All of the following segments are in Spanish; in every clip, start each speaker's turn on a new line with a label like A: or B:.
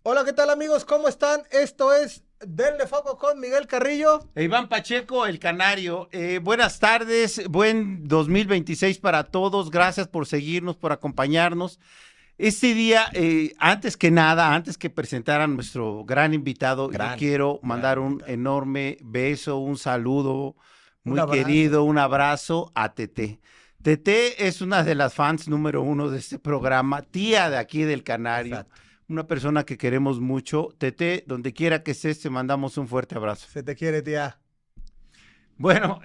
A: Hola, ¿qué tal amigos? ¿Cómo están? Esto es Denle Foco con Miguel Carrillo.
B: Iván Pacheco, el Canario. Buenas tardes, buen 2026 para todos. Gracias por seguirnos, por acompañarnos. Este día, antes que nada, antes que presentar a nuestro gran invitado, yo quiero
A: Gran
B: mandar un
A: invitado.
B: enorme beso, un saludo
A: Un
B: muy
A: abrazo.
B: querido, un abrazo a Tete. Tete es una de las fans número uno de este programa, tía de aquí del Canario,
A: Exacto.
B: una persona que queremos mucho. Tete, donde quiera que estés, te mandamos un fuerte abrazo.
A: Se te quiere, tía.
B: Bueno,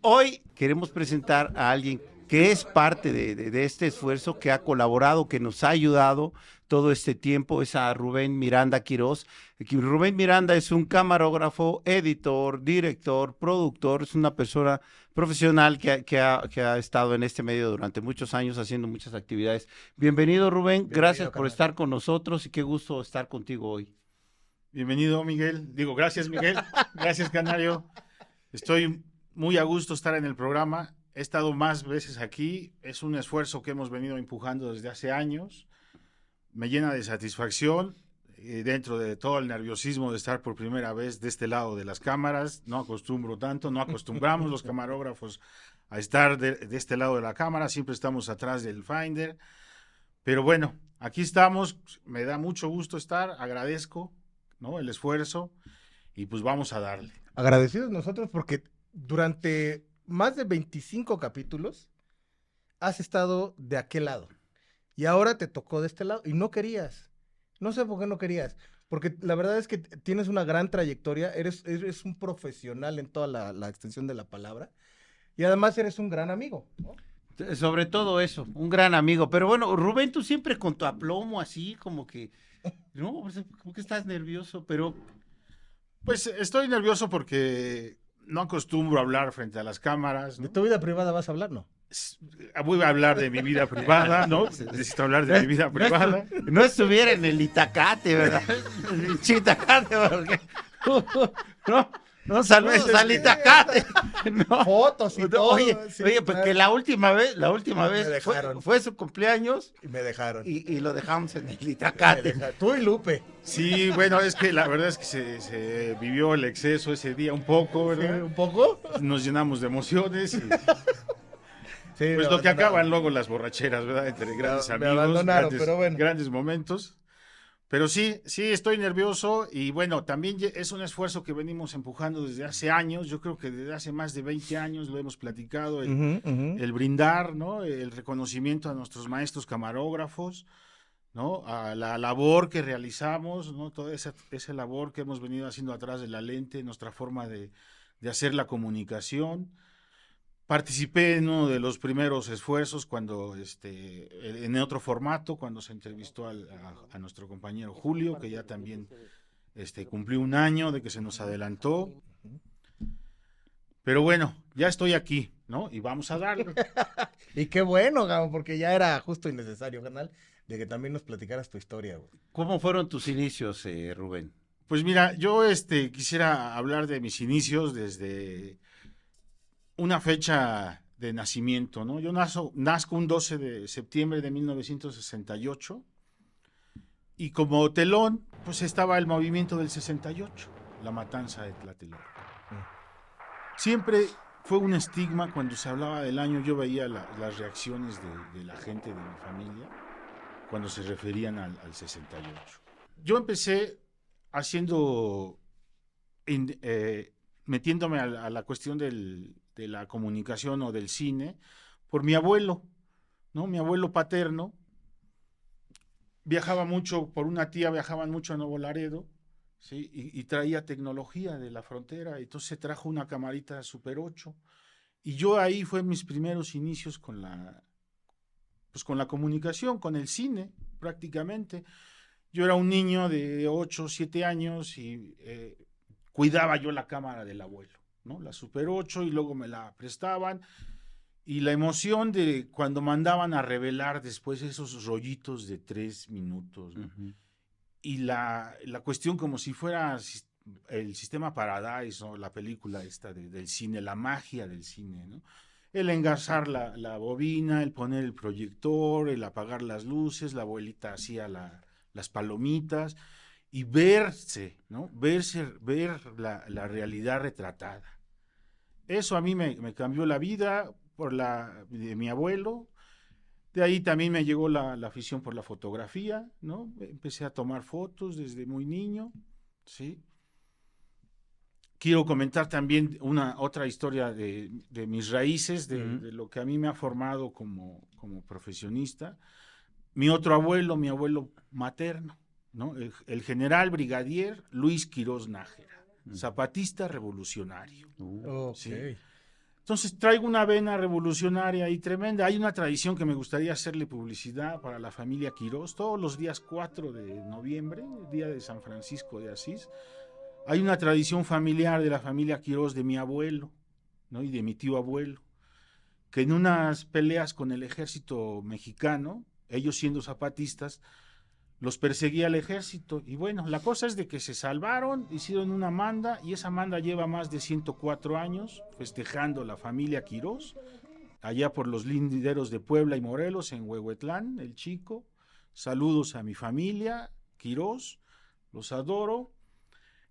B: hoy queremos presentar a alguien que es parte de este esfuerzo, que ha colaborado, que nos ha ayudado todo este tiempo, es a Rubén Miranda Quirós. Rubén Miranda es un camarógrafo, editor, director, productor, es una persona profesional que ha estado en este medio durante muchos años haciendo muchas actividades. Bienvenido, Rubén, gracias
A: Bienvenido,
B: por
A: carnal.
B: estar con nosotros y qué gusto estar contigo hoy.
C: Bienvenido, Miguel. Digo, gracias, Miguel. Gracias, Canario. Estoy muy a gusto estar en el programa. He estado más veces aquí. Es un esfuerzo que hemos venido empujando desde hace años. Me llena de satisfacción dentro de todo el nerviosismo de estar por primera vez de este lado de las cámaras. No acostumbro tanto, no acostumbramos los camarógrafos a estar de este lado de la cámara. Siempre estamos atrás del Finder. Pero bueno, aquí estamos. Me da mucho gusto estar. Agradezco, ¿no?, el esfuerzo y pues vamos a darle.
A: Agradecidos nosotros porque durante más de 25 capítulos has estado de aquel lado. Y ahora te tocó de este lado y no querías. No sé por qué no querías. Porque la verdad es que tienes una gran trayectoria. Eres un profesional en toda la extensión de la palabra. Y además eres un gran amigo, ¿no?
B: Sobre todo eso, un gran amigo. Pero bueno, Rubén, tú siempre con tu aplomo así, como que, no, pues, como que estás nervioso, pero
C: Pues estoy nervioso porque no acostumbro a hablar frente a las cámaras,
A: De
C: ¿no?
A: tu vida privada vas a hablar, ¿no?
C: Voy a hablar de mi vida privada, ¿no? Necesito hablar de mi vida
B: no,
C: privada.
B: no estuviera en el Itacate, ¿verdad? El Chitacate, porque, no, no, saludos al Itacate. No.
A: Fotos y todo.
B: Oye,
A: Sí,
B: oye, pues
A: claro.
B: que la última vez
A: Me
B: fue,
A: dejaron.
B: fue su cumpleaños
A: Y me dejaron.
B: y lo dejamos en el
A: Me
B: Itacate.
A: dejaron. Tú y Lupe.
C: Sí, bueno, es que la verdad es que se vivió el exceso ese día un poco,
A: Sí,
C: ¿verdad?
A: un poco.
C: Nos llenamos de emociones y
A: Sí, me
C: pues lo que
A: abandonaron.
C: acaban luego las borracheras, ¿verdad? Entre grandes
A: Me
C: amigos,
A: abandonaron, pero bueno.
C: grandes momentos. Pero sí, sí, estoy nervioso y bueno, también es un esfuerzo que venimos empujando desde hace años. Yo creo que desde hace más de 20 años lo hemos platicado,
A: Ujú, ujú.
C: el brindar, ¿no? El reconocimiento a nuestros maestros camarógrafos, ¿no? A la labor que realizamos, ¿no? Toda esa labor que hemos venido haciendo atrás de la lente, nuestra forma de hacer la comunicación. Participé en uno de los primeros esfuerzos cuando, en otro formato, cuando se entrevistó a nuestro compañero Julio, que ya también cumplió un año de que se nos adelantó. Pero bueno, ya estoy aquí, ¿no? Y vamos a darle.
A: Y qué bueno, Gabo, porque ya era justo y necesario, canal, de que también nos platicaras tu historia, güey.
B: ¿Cómo fueron tus inicios, Rubén?
C: Pues mira, yo quisiera hablar de mis inicios desde una fecha de nacimiento, ¿no? Yo nazco un 12 de septiembre de 1968 y como telón, pues estaba el movimiento del 68, la matanza de Tlatelolco. Siempre fue un estigma cuando se hablaba del año, yo veía las reacciones de la gente de mi familia cuando se referían al 68. Yo empecé haciendo, metiéndome a la cuestión de la comunicación o del cine por mi abuelo, ¿no? Mi abuelo paterno viajaba mucho, por una tía viajaban mucho a Nuevo Laredo, ¿sí? Y traía tecnología de la frontera, entonces se trajo una camarita Super 8 y yo ahí fue mis primeros inicios pues con la comunicación, con el cine prácticamente. Yo era un niño de 8 o 7 años y cuidaba yo la cámara del abuelo, ¿no? La Super 8 y luego me la prestaban. Y la emoción de cuando mandaban a revelar después esos rollitos de 3 minutos, ¿no?
B: Uh-huh.
C: Y la cuestión como si fuera el sistema Paradise, ¿no? La película esta del cine, la magia del cine, ¿no? El engarzar la bobina, el poner el proyector, el apagar las luces, la abuelita hacía las palomitas y verse, ¿no? Ver la realidad retratada. Eso a mí me cambió la vida de mi abuelo. De ahí también me llegó la afición por la fotografía, ¿no? Empecé a tomar fotos desde muy niño, ¿sí? Quiero comentar también otra historia de mis raíces, de lo que a mí me ha formado como profesionista. Mi abuelo materno, ¿no? El general brigadier Luis Quirós Nájera, zapatista revolucionario.
A: Ok.
C: ¿Sí? Entonces traigo una vena revolucionaria y tremenda. Hay una tradición que me gustaría hacerle publicidad para la familia Quirós. Todos los días 4 de noviembre, día de San Francisco de Asís, hay una tradición familiar de la familia Quirós, de mi abuelo, ¿no? Y de mi tío abuelo, que en unas peleas con el ejército mexicano, ellos siendo zapatistas, los perseguía el ejército. Y bueno, la cosa es de que se salvaron, hicieron una manda, y esa manda lleva más de 104 años festejando la familia Quirós, allá por los linderos de Puebla y Morelos, en Huehuetlán, el Chico. Saludos a mi familia Quirós, los adoro.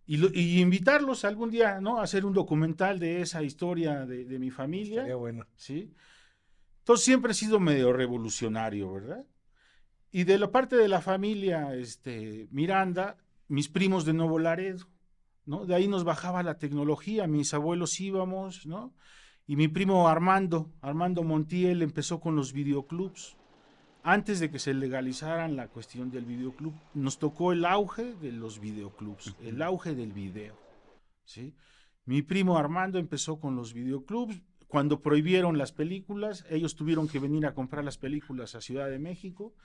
C: Y invitarlos algún día, ¿no? A hacer un documental de esa historia de mi familia.
A: Estaría bueno.
C: ¿Sí? Entonces siempre he sido medio revolucionario, ¿verdad? Y de la parte de la familia Miranda, mis primos de Nuevo Laredo, ¿no? De ahí nos bajaba la tecnología, mis abuelos íbamos, ¿no? Y mi primo Armando Montiel, empezó con los videoclubs. Antes de que se legalizaran la cuestión del videoclub, nos tocó el auge de los videoclubs, el auge del video, ¿sí? Mi primo Armando empezó con los videoclubs. Cuando prohibieron las películas, ellos tuvieron que venir a comprar las películas a Ciudad de México.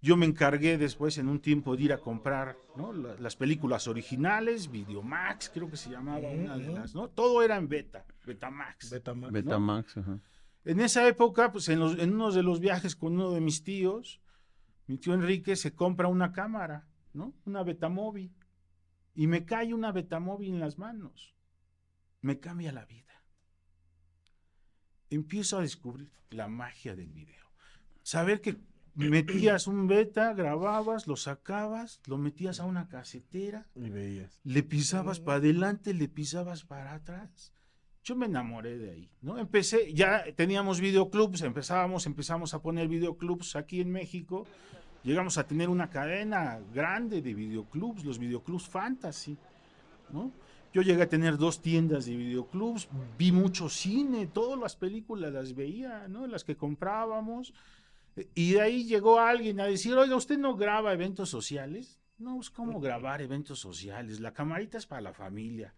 C: Yo me encargué después, en un tiempo, de ir a comprar, ¿no? las películas originales, Videomax, creo que se llamaba una de las, ¿no? Todo era en Betamax.
A: Betamax.
C: ¿no?
B: Betamax, ajá.
C: En esa época, pues en uno de los viajes con uno de mis tíos, mi tío Enrique se compra una cámara, ¿no? Una Betamovie. Y me cae una Betamovie en las manos. Me cambia la vida. Empiezo a descubrir la magia del video. Saber que metías un beta, grababas, lo sacabas, lo metías a una casetera,
A: Y veías.
C: le pisabas para adelante, le pisabas para atrás. Yo me enamoré de ahí, ¿no? Ya teníamos videoclubs, empezamos a poner videoclubs aquí en México. Llegamos a tener una cadena grande de videoclubs, los videoclubs Fantasy, ¿no? Yo llegué a tener 2 tiendas de videoclubs, vi mucho cine, todas las películas las veía, ¿no? Las que comprábamos. Y de ahí llegó alguien a decir, oiga, ¿usted no graba eventos sociales? No, pues ¿cómo grabar eventos sociales? La camarita es para la familia.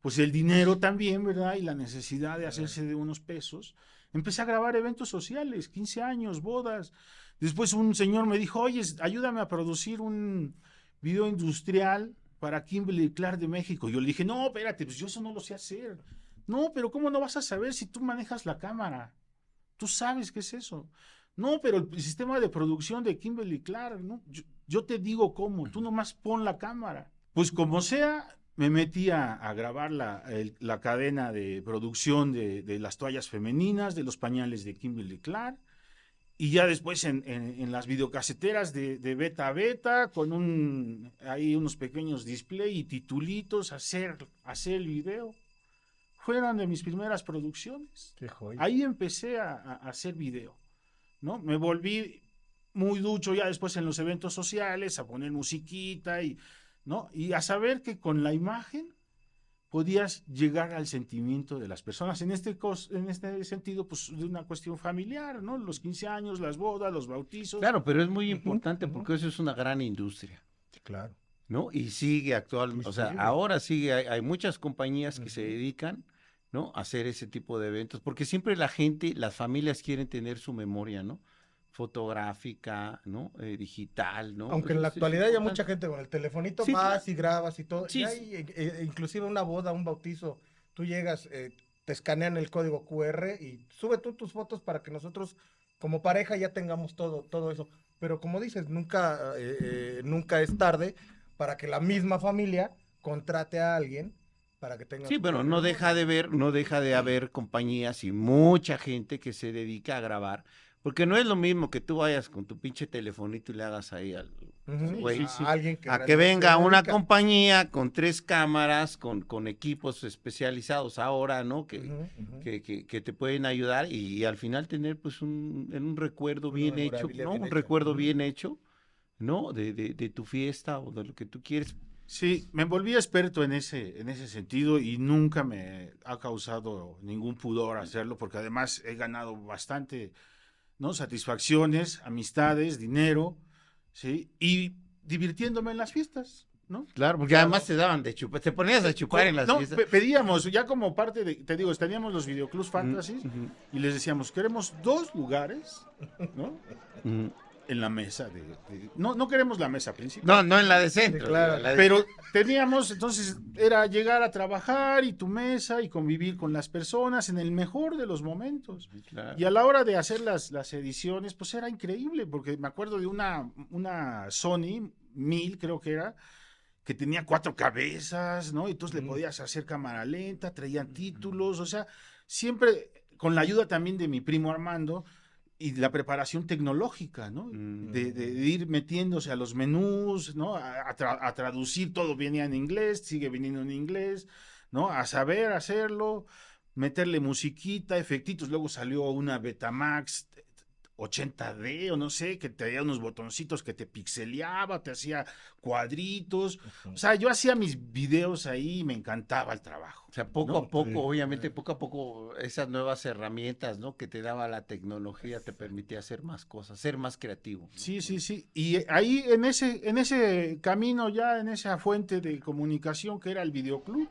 C: Pues el dinero también, ¿verdad? Y la necesidad de hacerse de unos pesos. Empecé a grabar eventos sociales, 15 años, bodas. Después un señor me dijo, oye, ayúdame a producir un video industrial para Kimberly Clark de México. Yo le dije, no, espérate, pues yo eso no lo sé hacer. No, pero ¿cómo no vas a saber si tú manejas la cámara? Tú sabes qué es eso. No, pero el sistema de producción de Kimberly Clark, ¿no? Yo te digo cómo, tú nomás pon la cámara. Pues como sea, me metí a grabar la cadena de producción de las toallas femeninas, de los pañales de Kimberly Clark, y ya después en las videocaseteras de beta a beta, con ahí unos pequeños display y titulitos, hacer el video. Fueron de mis primeras producciones.
A: Qué joya.
C: Ahí empecé a hacer video, ¿no? Me volví muy ducho ya después en los eventos sociales, a poner musiquita ¿no? Y a saber que con la imagen podías llegar al sentimiento de las personas. En este sentido, pues de una cuestión familiar, ¿no? Los 15 años, las bodas, los bautizos.
B: Claro, pero es muy importante porque eso es una gran industria,
A: Sí, claro.
B: ¿no? Y sigue actualmente, o sea,
A: sigue.
B: ahora sigue, hay muchas compañías que se dedican, ¿no? A hacer ese tipo de eventos, porque siempre la gente, las familias quieren tener su memoria, ¿no? Fotográfica, ¿no? Digital, ¿no?
A: Aunque en la
B: Eso es
A: actualidad ya
B: importante.
A: mucha gente con el telefonito
B: Sí,
A: vas
B: claro.
A: y grabas y todo.
B: Sí,
A: Ya
B: sí.
A: hay, inclusive una boda, un bautizo, tú llegas, te escanean el código QR y sube tú tus fotos para que nosotros como pareja ya tengamos todo eso. Pero como dices, nunca es tarde para que la misma familia contrate a alguien para que tenga
B: Sí,
A: su
B: bueno,
A: propia
B: no
A: memoria.
B: deja de haber compañías y mucha gente que se dedica a grabar Porque no es lo mismo que tú vayas con tu pinche telefonito y le hagas ahí al güey.
A: A alguien que
B: A que
A: realmente
B: venga
A: se
B: una
A: dedica.
B: compañía con 3 cámaras, con equipos especializados ahora, ¿no? Que,
A: Ujú, ujú.
B: que te pueden ayudar y al final tener pues un recuerdo
A: Una
B: bien hecho,
A: memorabilia
B: ¿no?
A: bien
B: Un
A: hecha.
B: recuerdo
A: Ujú.
B: bien hecho, ¿no? De tu fiesta o de lo que tú quieres.
C: Sí, me volví experto en ese sentido y nunca me ha causado ningún pudor hacerlo, porque además he ganado bastante, ¿no? Satisfacciones, amistades, dinero, ¿sí? Y divirtiéndome en las fiestas, ¿no?
B: Claro, porque
C: Claro.
B: además te daban de chupar, te ponías a chupar en las
C: No,
B: fiestas.
C: pedíamos, ya como parte de, te digo, teníamos los videoclubs fantasy
B: Ujú,
C: y les decíamos, queremos 2 lugares, ¿no?
B: ujú.
C: En la mesa no, no queremos la mesa principal.
B: No, no en la de centro.
A: Sí, claro.
B: la de-
C: Pero teníamos, entonces, era llegar a trabajar y tu mesa y convivir con las personas en el mejor de los momentos.
B: Claro.
C: Y a la hora de hacer las ediciones, pues era increíble, porque me acuerdo de una Sony 1000, creo que era, que tenía 4 cabezas, ¿no? Y entonces le podías hacer cámara lenta, traían títulos, o sea, siempre con la ayuda también de mi primo Armando y la preparación tecnológica, ¿no? De ir metiéndose a los menús, ¿no? A traducir, todo venía en inglés, sigue viniendo en inglés, ¿no? A saber hacerlo, meterle musiquita, efectitos, luego salió una Betamax 80D o no sé, que traía unos botoncitos que te pixeleaba, te hacía cuadritos. O sea, yo hacía mis videos ahí y me encantaba el trabajo.
B: O sea, poco
C: ¿no?
B: a poco,
A: Sí.
B: obviamente, poco a poco, esas nuevas herramientas, ¿no? Que te daba la tecnología te permitía hacer más cosas, ser más creativo. ¿no?
C: Sí, sí, sí. Y ahí en ese camino ya, en esa fuente de comunicación que era el videoclub,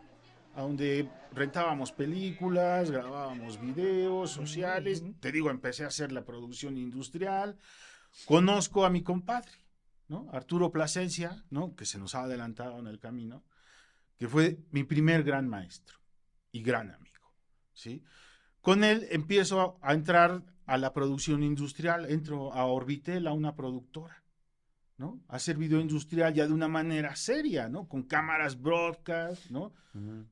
C: a donde rentábamos películas, grabábamos videos sociales.
A: Ujú.
C: Te digo, empecé a hacer la producción industrial. Conozco a mi compadre, ¿no? Arturo Plasencia, ¿no? Que se nos ha adelantado en el camino, que fue mi primer gran maestro y gran amigo, ¿sí? Con él empiezo a entrar a la producción industrial, entro a Orbitel, a una productora, ¿no? A hacer video industrial ya de una manera seria, ¿no? Con cámaras broadcast, ¿no?
B: Ujú.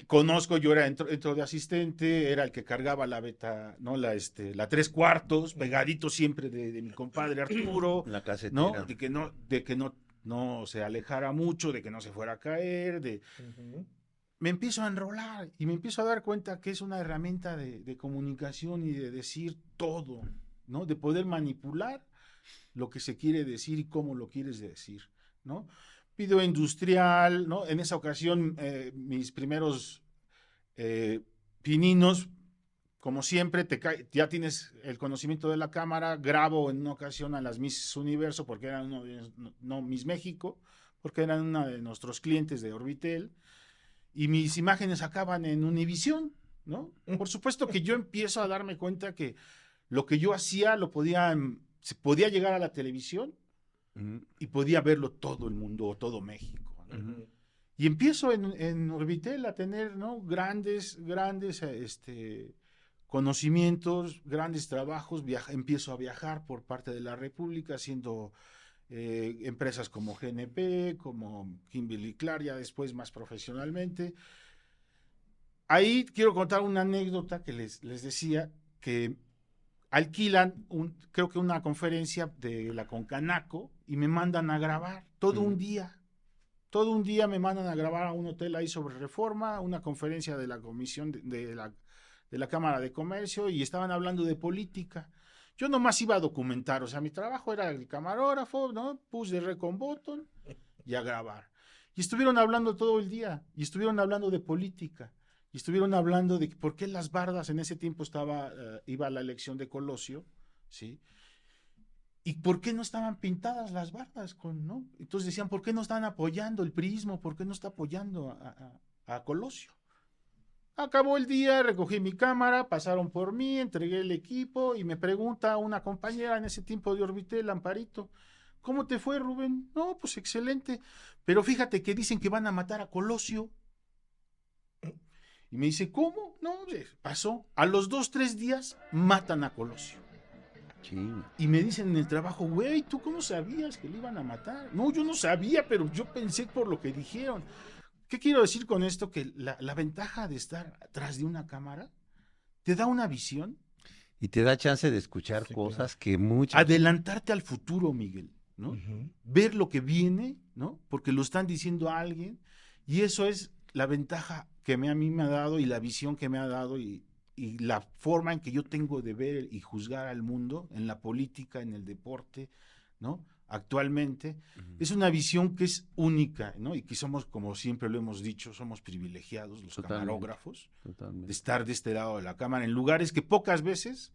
C: Conozco, yo era entro de asistente, era el que cargaba la beta, ¿no? La 3/4, pegadito siempre de mi compadre Arturo,
B: La casetera.
C: ¿no? De que no se alejara mucho, de que no se fuera a caer,
A: Ujú.
C: me empiezo a enrolar y me empiezo a dar cuenta que es una herramienta de comunicación y de decir todo, ¿no? De poder manipular lo que se quiere decir y cómo lo quieres decir, ¿no? Video industrial, ¿no? En esa ocasión, mis primeros pininos, como siempre, ya tienes el conocimiento de la cámara, grabo en una ocasión a las Miss Universo, porque eran no Miss México, porque eran uno de nuestros clientes de Orbitel, y mis imágenes acaban en Univisión, ¿no? Por supuesto que yo empiezo a darme cuenta que lo que yo hacía se podía llegar a la televisión
B: Ujú.
C: y podía verlo todo el mundo, todo México, ¿no?
B: Ujú.
C: Y empiezo en Orbitel a tener, ¿no? grandes conocimientos, grandes trabajos, empiezo a viajar por parte de la República haciendo empresas como GNP, como Kimberly-Clark, ya después más profesionalmente. Ahí quiero contar una anécdota que les decía, que alquilan, creo que una conferencia de la Concanaco y me mandan a grabar todo un día. Todo un día me mandan a grabar a un hotel ahí sobre Reforma, una conferencia de la comisión de la Cámara de Comercio y estaban hablando de política. Yo nomás iba a documentar, o sea, mi trabajo era el camarógrafo, ¿no? Push de recon button y a grabar. Y estuvieron hablando todo el día, y estuvieron hablando de política, y estuvieron hablando de por qué las bardas en ese tiempo iba a la elección de Colosio, ¿sí? ¿Y por qué no estaban pintadas las bardas? ¿No? Entonces decían, ¿por qué no están apoyando el prismo? ¿Por qué no está apoyando a Colosio? Acabó el día, recogí mi cámara, pasaron por mí, entregué el equipo y me pregunta una compañera en ese tiempo de Orbitel, Amparito, ¿cómo te fue, Rubén? No, pues excelente, pero fíjate que dicen que van a matar a Colosio. Y me dice, ¿cómo? No, pasó. A los 2, 3 días matan a Colosio.
B: Chinga.
C: Y me dicen en el trabajo, güey, ¿tú cómo sabías que le iban a matar? No, yo no sabía, pero yo pensé por lo que dijeron. ¿Qué quiero decir con esto? Que la ventaja de estar atrás de una cámara te da una visión
B: Y te da chance de escuchar
A: Sí,
B: cosas que muchas...
C: Adelantarte al futuro, Miguel, ¿no?
A: Ujú.
C: Ver lo que viene, ¿no? Porque lo están diciendo a alguien, y eso es la ventaja que a mí me ha dado y la visión que me ha dado y la forma en que yo tengo de ver y juzgar al mundo, en la política, en el deporte, ¿no? Actualmente, es una visión que es única, ¿no? Y que somos, como siempre lo hemos dicho, somos privilegiados, los
B: Totalmente.
C: camarógrafos, de
B: Totalmente.
C: estar de este lado de la cámara, en lugares que pocas veces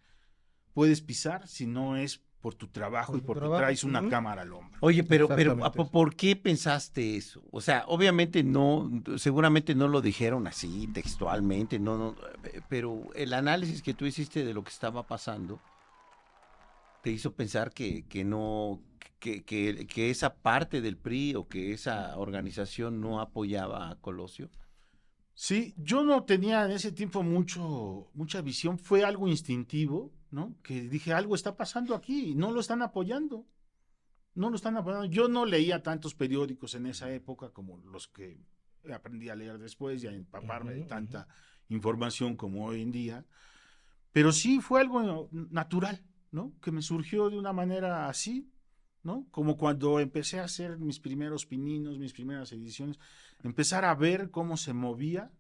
C: puedes pisar si no es por tu trabajo
A: Por
C: y
A: tu
C: porque
A: trabajo,
C: traes una
A: ujú.
C: cámara al hombro.
B: Oye, pero
A: Exactamente.
B: ¿por qué pensaste eso? O sea, obviamente no, seguramente no lo dijeron así textualmente, no, pero el análisis que tú hiciste de lo que estaba pasando te hizo pensar que no, que esa parte del PRI o que esa organización no apoyaba a Colosio.
C: Sí, yo no tenía en ese tiempo mucha visión, fue algo instintivo, ¿no? Que dije, algo está pasando aquí, no lo están apoyando, no lo están apoyando. Yo no leía tantos periódicos en esa época como los que aprendí a leer después y a empaparme de
A: Ujú,
C: tanta información como hoy en día, pero sí fue algo natural, ¿no? Que me surgió de una manera así, ¿no? Como cuando empecé a hacer mis primeros pininos, mis primeras ediciones, empezar a ver cómo se movía,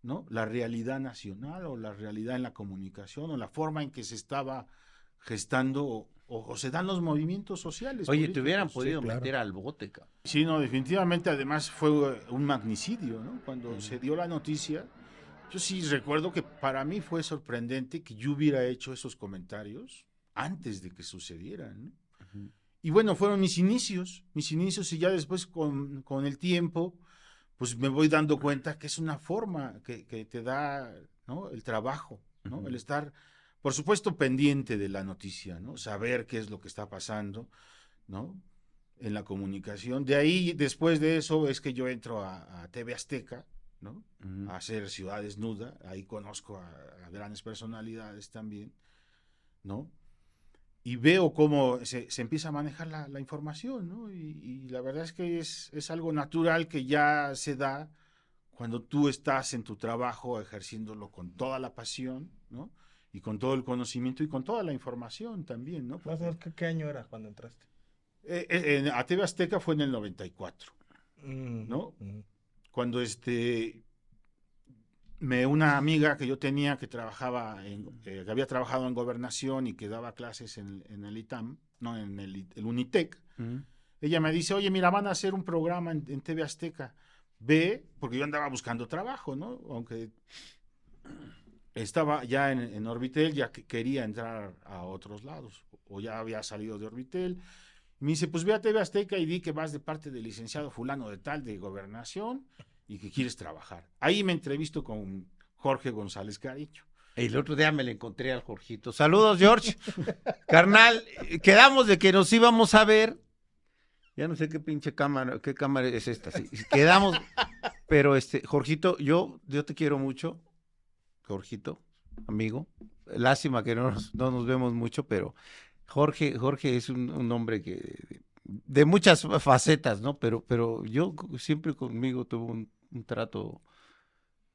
C: ¿no? La realidad nacional o la realidad en la comunicación o la forma en que se estaba gestando o se dan los movimientos sociales.
B: Oye, te hubieran
C: políticos.
B: podido
A: claro.
B: meter al bote, cabrón.
C: Sí, no, definitivamente además fue un magnicidio, ¿no? Cuando se dio la noticia, yo sí recuerdo que para mí fue sorprendente que yo hubiera hecho esos comentarios antes de que sucedieran, ¿no?
B: Ujú.
C: Y bueno, fueron mis inicios y ya después con el tiempo, pues me voy dando cuenta que es una forma que te da, ¿no? El trabajo, ¿no?
B: Ujú.
C: El estar, por supuesto, pendiente de la noticia, ¿no? Saber qué es lo que está pasando, ¿no? En la comunicación. De ahí, después de eso, es que yo entro a TV Azteca, ¿no?
B: Ujú.
C: A hacer Ciudad Desnuda. Ahí conozco a grandes personalidades también, ¿no? Y veo cómo se empieza a manejar la información, ¿no? Y la verdad es que es algo natural que ya se da cuando tú estás en tu trabajo ejerciéndolo con toda la pasión, ¿no? Y con todo el conocimiento y con toda la información también, ¿no?
A: Más o menos, ¿qué año era cuando entraste?
C: A TV Azteca fue en el 94,
A: Mm,
C: ¿no?
A: mm.
C: Cuando una amiga que yo tenía que que había trabajado en gobernación y que daba clases en el ITAM, no, en el Unitec,
B: Ujú.
C: ella me dice, oye, mira, van a hacer un programa en TV Azteca, ve, porque yo andaba buscando trabajo, ¿no? Aunque estaba ya en Orbitel, ya que quería entrar a otros lados, o ya había salido de Orbitel. Me dice, pues ve a TV Azteca y di que vas de parte del licenciado fulano de tal de gobernación y que quieres trabajar. Ahí me entrevisto con Jorge González Cariño.
B: El otro día me le encontré al Jorgito. Saludos, George. Carnal, quedamos de que nos íbamos a ver. Ya no sé qué cámara es esta. Sí, quedamos, pero Jorgito, yo te quiero mucho, Jorgito, amigo. Lástima que no nos vemos mucho, pero Jorge es un hombre que de muchas facetas, ¿no? Pero yo siempre conmigo tuvo un trato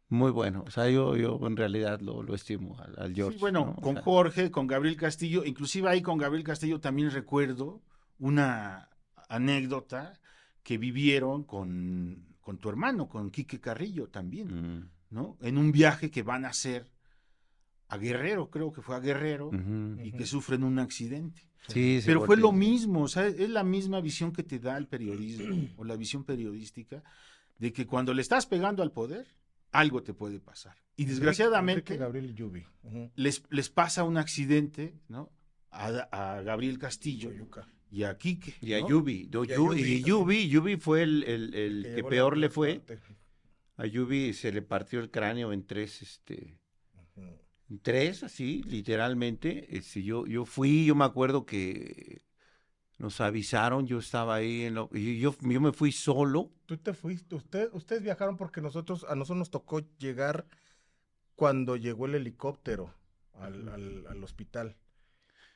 B: muy bueno. O sea, yo en realidad lo estimo al
C: Sí,
B: George,
C: bueno,
B: ¿no? O
C: con
B: sea,
C: Jorge, con Gabriel Castillo, inclusive ahí con Gabriel Castillo también recuerdo una anécdota que vivieron con tu hermano, con Quique Carrillo también,
B: mm,
C: ¿no? En un viaje que van a hacer a Guerrero, creo que fue a Guerrero,
B: ujú.
C: y que sufren un accidente.
B: Sí, se
C: Pero fue lo
B: voltea.
C: mismo, o sea, es la misma visión que te da el periodismo o la visión periodística de que cuando le estás pegando al poder, algo te puede pasar. Y
A: Enrique
C: desgraciadamente
A: Gabriel y Yubi. Ujú.
C: les pasa un accidente, ¿no? A Gabriel Castillo
A: Coyuca.
C: y a Quique.
B: Y a
C: ¿no?
B: Yubi,
A: Y a Yubi
B: Yubi fue el que
A: llevó
B: peor
A: la
B: le fue.
A: parte.
B: A Yubi se le partió el cráneo en tres,
A: Ujú.
B: en tres, así, literalmente. Yo fui, yo me acuerdo que nos avisaron, yo estaba ahí, yo me fui solo.
A: Tú te fuiste, ustedes viajaron porque a nosotros nos tocó llegar cuando llegó el helicóptero al hospital.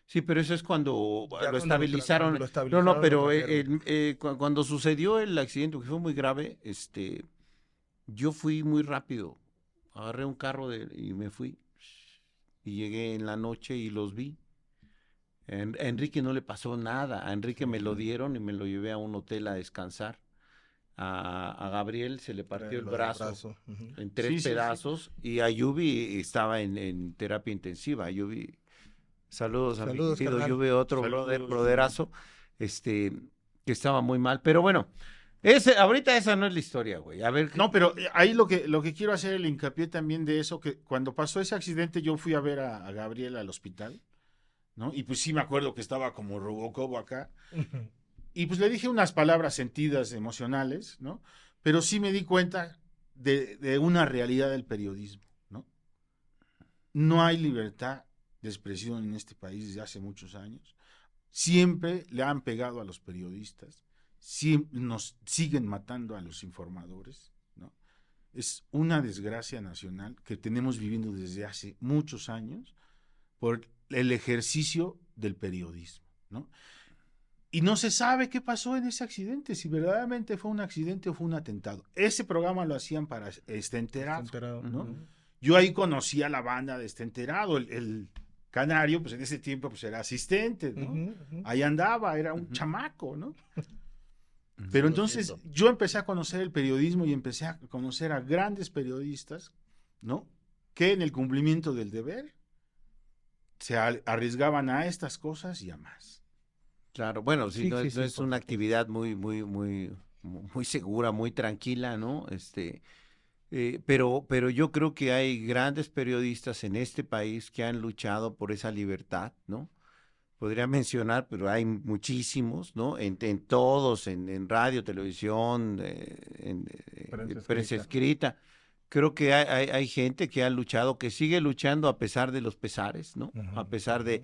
B: Sí, pero eso es cuando
A: Ya
B: lo
A: cuando
B: estabilizaron.
A: cuando lo
B: No,
A: estabilizaron,
B: no,
A: lo
B: pero
A: trajeron.
B: cuando sucedió el accidente, que fue muy grave, yo fui muy rápido. Agarré un carro y me fui. y llegué en la noche y los vi. A Enrique no le pasó nada, a Enrique me lo dieron y me lo llevé a un hotel a descansar. A Gabriel se le partió el
A: Lo del
B: brazo
A: Ujú.
B: en 3
C: Sí, sí, sí.
B: pedazos y a Yubi estaba en terapia intensiva. Yubi, saludos a mi
A: Saludos,
B: querido
A: carnal.
B: Yubi, otro
C: Saludos,
B: broderazo, que estaba muy mal. Pero bueno, ahorita esa no es la historia, güey. A ver,
C: No, pero ahí lo que quiero hacer el hincapié también de eso, que cuando pasó ese accidente yo fui a ver a Gabriel al hospital, ¿no? Y pues sí me acuerdo que estaba como Robocop acá.
A: Ujú.
C: Y pues le dije unas palabras sentidas, emocionales, ¿no? Pero sí me di cuenta de una realidad del periodismo, ¿no? No hay libertad de expresión en este país desde hace muchos años. Siempre le han pegado a los periodistas, nos siguen matando a los informadores, ¿no? Es una desgracia nacional que tenemos viviendo desde hace muchos años por el ejercicio del periodismo, ¿no? Y no se sabe qué pasó en ese accidente, si verdaderamente fue un accidente o fue un atentado. Ese programa lo hacían para Está Enterado,
A: Está enterado.
C: ¿no?
A: Ujú.
C: Yo ahí conocí a la banda de Está Enterado, el Canario, pues en ese tiempo pues era asistente, ¿no?
A: Ujú, ujú.
C: Ahí andaba, era un
B: Ujú.
C: chamaco, ¿no? Pero entonces
A: siento.
C: yo empecé a conocer el periodismo y empecé a conocer a grandes periodistas, ¿no? Que en el cumplimiento del deber se arriesgaban a estas cosas y a más.
B: claro, bueno, sí,
A: Sí,
B: no
A: sí,
B: es,
A: sí,
B: no es
A: por
B: una
A: supuesto.
B: actividad muy segura, muy tranquila, ¿no? Pero yo creo que hay grandes periodistas en este país que han luchado por esa libertad, ¿no? Podría mencionar, pero hay muchísimos, ¿no? En todos, en radio, televisión,
A: Prensa
B: prensa
A: escrita.
B: escrita. Creo que hay gente que ha luchado, que sigue luchando a pesar de los pesares, ¿no?
A: Ujú,
B: A pesar
A: ujú.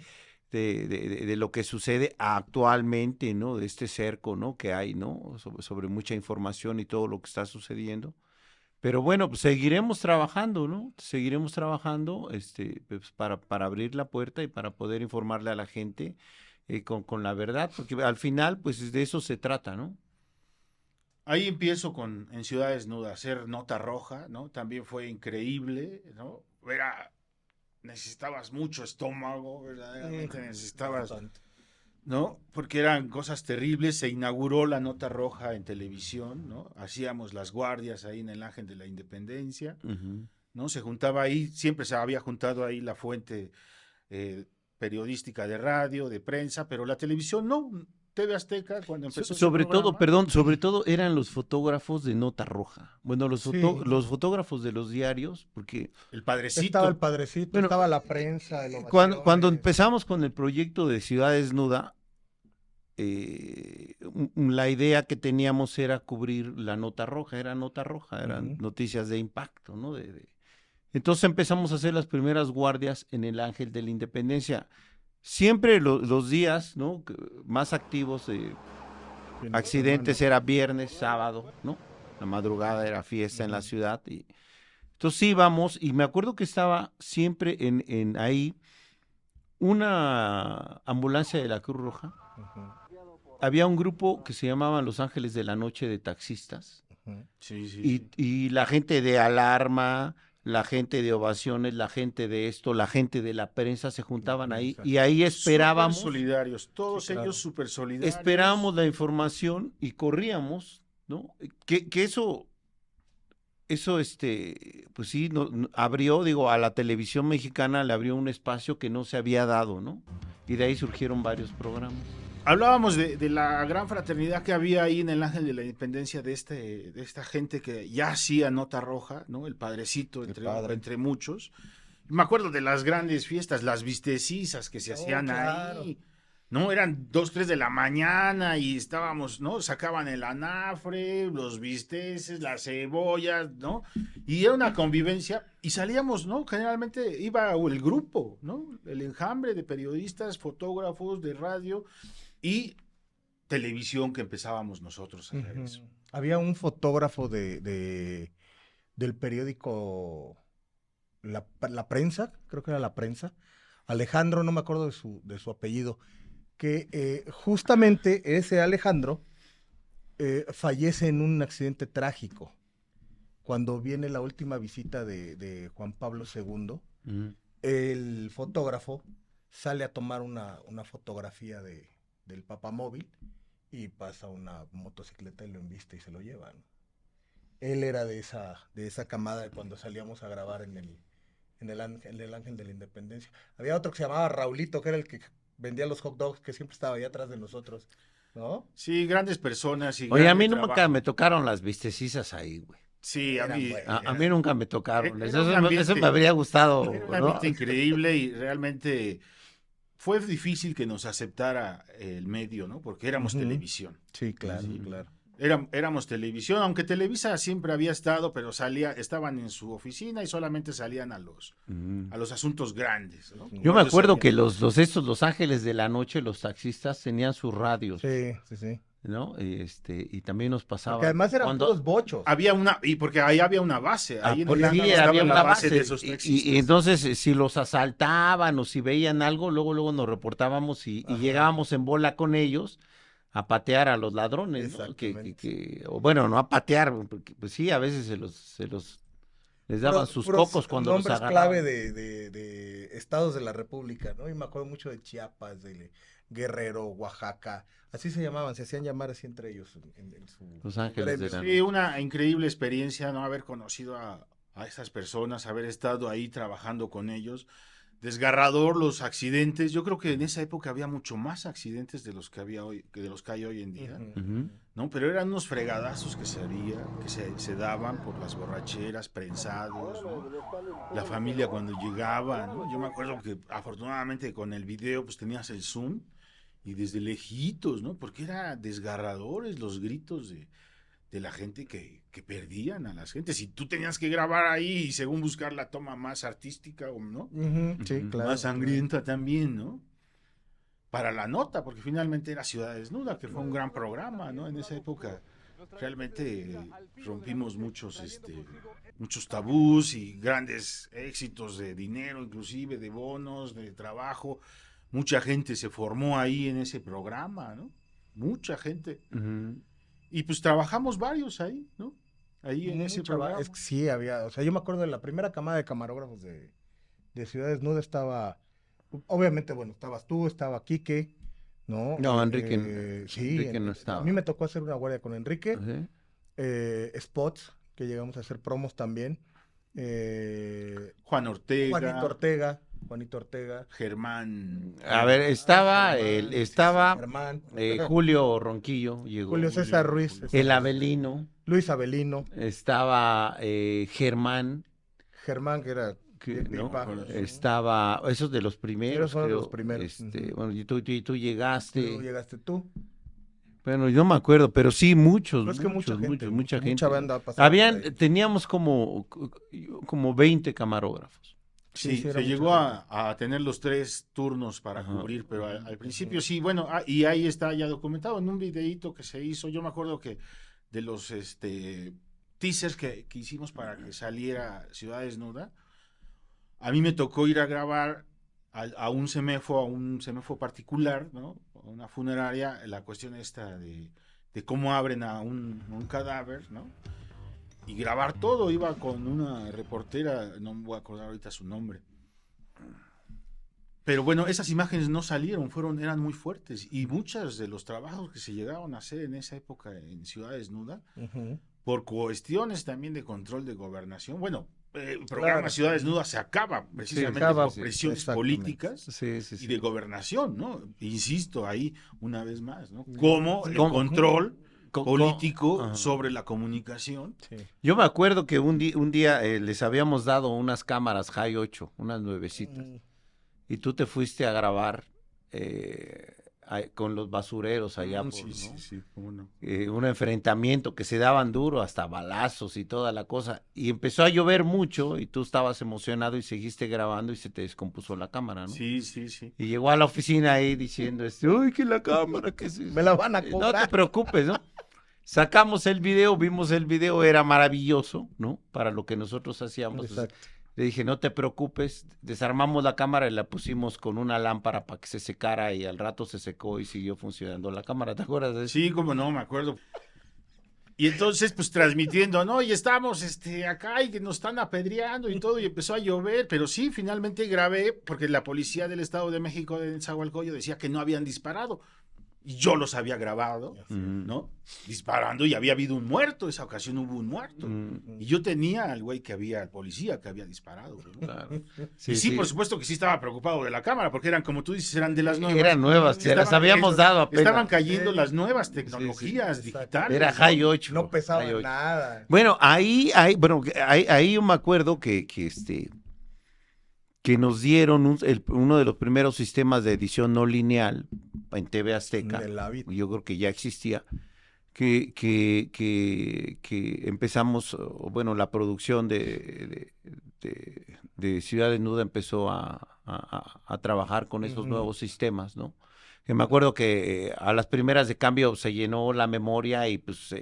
B: de lo que sucede actualmente, ¿no? De este cerco, ¿no? Que hay, ¿no? Sobre mucha información y todo lo que está sucediendo. Pero bueno, pues seguiremos trabajando, ¿no? Seguiremos trabajando, pues, para abrir la puerta y para poder informarle a la gente con la verdad, porque al final, pues de eso se trata, ¿no?
C: Ahí empiezo en Ciudad Desnuda, hacer nota roja, ¿no? También fue increíble, ¿no? Necesitabas mucho estómago, verdaderamente necesitabas,
A: Bastante.
C: ¿no? Porque eran cosas terribles. Se inauguró la nota roja en televisión, ¿no? Hacíamos las guardias ahí en el Ángel de la Independencia,
B: Ujú.
C: ¿no? Se juntaba ahí, siempre se había juntado ahí la fuente eh, periodística de radio, de prensa, pero la televisión no. TV Azteca, cuando empezó ese
B: Sobre todo,
C: programa,
B: perdón, sobre todo eran los fotógrafos de nota roja. Bueno,
A: Sí.
B: los fotógrafos de los diarios, porque
C: el
A: Estaba el
C: Padrecito,
A: padrecito,
B: Bueno,
A: estaba la prensa, el
B: cuando
A: Ovaciones.
B: empezamos con el proyecto de Ciudad Desnuda, la idea que teníamos era cubrir la nota roja, eran
A: Ujú.
B: noticias de impacto, ¿no? Entonces empezamos a hacer las primeras guardias en el Ángel de la Independencia. Siempre los días, ¿no? Más activos de
A: Fin de
B: accidentes
A: semana.
B: era viernes, sábado, ¿no? La madrugada era fiesta en la
A: Ujú.
B: ciudad. Entonces íbamos y me acuerdo que estaba siempre en ahí una ambulancia de la Cruz Roja.
A: Ujú,
B: Había un grupo que se llamaban Los Ángeles de la Noche de taxistas
A: ujú.
C: sí, sí,
B: y,
C: sí.
B: y la gente de alarma, la gente de ovaciones, la gente de esto, la gente de la prensa se juntaban ahí
A: Prensa.
B: y ahí
C: Súper solidarios, todos
A: Sí, claro.
C: ellos súper solidarios.
B: esperábamos la información y corríamos, ¿no? Que eso, pues sí, abrió, digo, a la televisión mexicana le abrió un espacio que no se había dado, ¿no? Y de ahí surgieron varios programas.
C: Hablábamos de la gran fraternidad que había ahí en el Ángel de la Independencia, de esta gente que ya hacía nota roja, ¿no? El Padrecito,
A: El padre.
C: entre muchos. Me acuerdo de las grandes fiestas, las vistecisas que se
A: Oh,
C: hacían
A: claro.
C: ahí. ¿No? Eran 2, 3 de la mañana y estábamos, ¿no? Sacaban el anafre, los bisteces, las cebollas, ¿no? Y era una convivencia y salíamos, ¿no? Generalmente iba el grupo, ¿no? El enjambre de periodistas, fotógrafos de radio y televisión que empezábamos nosotros a hacer eso.
A: Ujú. Había un fotógrafo del periódico la Prensa, creo que era La Prensa, Alejandro, no me acuerdo de su apellido, que justamente ese Alejandro fallece en un accidente trágico cuando viene la última visita de Juan Pablo II.
B: Mm.
A: el fotógrafo sale a tomar una fotografía del papamóvil y pasa una motocicleta y lo embiste y se lo lleva, ¿no? Él era de esa camada de cuando salíamos a grabar en el Ángel de la Independencia. Había otro que se llamaba Raulito, que era el que vendía los hot dogs, que siempre estaba ahí atrás de nosotros, ¿no?
C: Sí, grandes personas y
B: Oye, a
C: grande
B: mí nunca
C: trabajo.
B: me tocaron las vistecisas ahí, güey.
C: Sí, a
A: Eran
C: mí.
A: buenas.
B: A mí nunca me tocaron.
C: Era
B: Eso,
C: un
B: eso
C: ambiente-
B: me habría gustado,
C: Era un
B: ¿no?
C: ambiente increíble y realmente fue difícil que nos aceptara el medio, ¿no? Porque éramos
A: Ujú.
C: televisión.
A: Sí, claro,
B: Sí.
A: claro.
C: Éramos televisión, aunque Televisa siempre había estado, pero estaban en su oficina y solamente salían a los asuntos grandes, ¿no?
B: Yo me
C: Cuando
B: acuerdo
C: salían-
B: que los Ángeles de la Noche, los taxistas tenían sus radios,
A: Sí, sí, sí.
B: ¿no? Y también nos pasaba.
A: Porque además eran puros bochos.
C: y porque ahí había una base, ahí en
B: Pues
C: el
B: sí,
C: Ángel estaba
B: había
C: la
B: una
C: base de
B: base.
C: esos
B: Y
C: taxistas.
B: entonces, si los asaltaban o si veían algo, luego nos reportábamos y
A: Ajá.
B: llegábamos en bola con ellos a patear a los ladrones, ¿no?
A: Exactamente.
B: O bueno, no a patear, porque pues sí, a veces les daban sus
A: Puros
B: cocos cuando los
A: nombres
B: agarraban.
A: clave de estados de la República, ¿no? Y me acuerdo mucho de Chiapas, de Guerrero, Oaxaca. Así se llamaban, se hacían llamar así entre ellos en su
B: Los Ángeles de
A: gremio.
B: la
C: Sí, una increíble experiencia, ¿no? Haber conocido a esas personas, haber estado ahí trabajando con ellos. Desgarrador los accidentes. Yo creo que en esa época había mucho más accidentes de los que había hoy, que de los que hay hoy en día,
A: Ujú.
B: Ujú.
C: ¿no? Pero eran unos fregadazos que se daban por las borracheras, prensados, ¿no? La familia cuando llegaba, ¿no? Yo me acuerdo que afortunadamente con el video pues tenías el zoom y desde lejitos, ¿no? Porque era desgarradores los gritos de la gente que perdían a las gentes. Y tú tenías que grabar ahí y según buscar la toma más artística, o ¿no?
A: Ujú, sí,
B: Ujú.
A: claro.
C: Más sangrienta también, ¿no? Para la nota, porque finalmente era Ciudad Desnuda, que fue un gran programa, ¿no? En esa época realmente rompimos muchos tabús y grandes éxitos de dinero, inclusive de bonos, de trabajo. Mucha gente se formó ahí en ese programa, ¿no? Mucha gente.
B: Ujú.
C: Y pues trabajamos varios ahí, ¿no? Ahí en ese programa.
A: Es que sí, había, o sea, yo me acuerdo de la primera camada de camarógrafos de Ciudad Desnuda estaba, obviamente, bueno, estabas tú, estaba Quique, ¿no?
B: No, Enrique,
A: Sí,
B: Enrique no estaba.
A: a mí me tocó hacer una guardia con Enrique,
B: Ujú.
A: spots, que llegamos a hacer promos también,
C: Juan Ortega,
A: Juanito Ortega,
C: Germán.
B: A ver, estaba
A: Germán, Germán,
B: Julio Ronquillo, llegó.
A: Julio César Ruiz,
B: El Avelino,
A: Luis Avelino,
B: estaba Germán,
A: Germán, que era
B: ¿no?
A: Pipa.
B: Estaba, esos de los primeros,
A: Ellos fueron de
B: creo,
A: los primeros. Ujú.
B: bueno, y tú llegaste,
A: Luego llegaste tú.
B: bueno, yo me acuerdo, pero sí, muchos,
A: Pero es que mucha gente. Mucha banda ha pasado por ahí.
B: Teníamos como 20 camarógrafos.
C: Sí,
A: era
C: se
A: mucha
C: llegó
A: gente.
C: a tener los 3 turnos para
B: Ajá.
C: cubrir, pero al principio sí, bueno, y ahí está ya documentado en un videíto que se hizo. Yo me acuerdo que de los teasers que hicimos para que saliera Ciudad Desnuda, a mí me tocó ir a grabar a un seméforo particular, ¿no? A una funeraria, la cuestión esta de cómo abren a un cadáver, ¿no? Y grabar todo, iba con una reportera, no me voy a acordar ahorita su nombre. Pero bueno, esas imágenes no salieron, eran muy fuertes. Y muchos de los trabajos que se llegaron a hacer en esa época en Ciudad Desnuda,
A: Ujú.
C: por cuestiones también de control de gobernación, bueno, el programa
A: Claro.
C: Ciudad Desnuda se acaba precisamente
A: acaba,
C: por
A: sí,
C: presiones
A: exactamente.
C: políticas
B: Sí, sí,
C: y
B: sí.
C: de gobernación, ¿no? Insisto ahí una vez más, ¿no? Como el
B: ¿Cómo?
C: control
B: Co-
C: político
B: ajá.
C: sobre la comunicación.
A: Sí.
B: Yo me acuerdo que un día les habíamos dado unas cámaras High 8, unas nuevecitas, y tú te fuiste a grabar con los basureros allá,
C: Sí, sí, sí, cómo no.
B: un enfrentamiento que se daban duro, hasta balazos y toda la cosa, y empezó a llover mucho y tú estabas emocionado y seguiste grabando y se te descompuso la cámara, ¿no?
C: Sí, sí, sí.
B: Y llegó a la oficina ahí diciendo, uy, que la cámara, que sí.
A: Me la van a
B: No te
A: cobrar.
B: preocupes, ¿no? Sacamos el video, vimos el video, era maravilloso, ¿no? Para lo que nosotros hacíamos.
A: Exacto.
B: Le dije, no te preocupes, desarmamos la cámara y la pusimos con una lámpara para que se secara y al rato se secó y siguió funcionando la cámara, ¿te acuerdas de eso?
C: Sí, cómo no, me acuerdo. Y entonces, pues transmitiendo, ¿no? Y estamos acá y que nos están apedreando y todo, y empezó a llover, pero sí, finalmente grabé, porque la policía del Estado de México de Nezahualcóyotl decía que no habían disparado. Y yo los había grabado, ¿no? Disparando y había habido un muerto, esa ocasión hubo un muerto. Y yo tenía al güey al policía que había disparado, ¿no?
B: Claro.
C: Sí, y sí, por supuesto que sí estaba preocupado de la cámara, porque eran, como tú dices, eran de las nuevas.
B: Eran nuevas, se las habíamos dado apenas.
C: Estaban cayendo las nuevas tecnologías digitales.
B: Era High 8.
A: No pesaba
B: High 8.
A: nada.
B: Bueno, ahí yo me acuerdo que nos dieron uno de los primeros sistemas de edición no lineal en TV Azteca. Yo creo que ya existía. Que empezamos, bueno, la producción de Ciudad Desnuda empezó a trabajar con esos nuevos sistemas, ¿no? Que me acuerdo que a las primeras de cambio se llenó la memoria y pues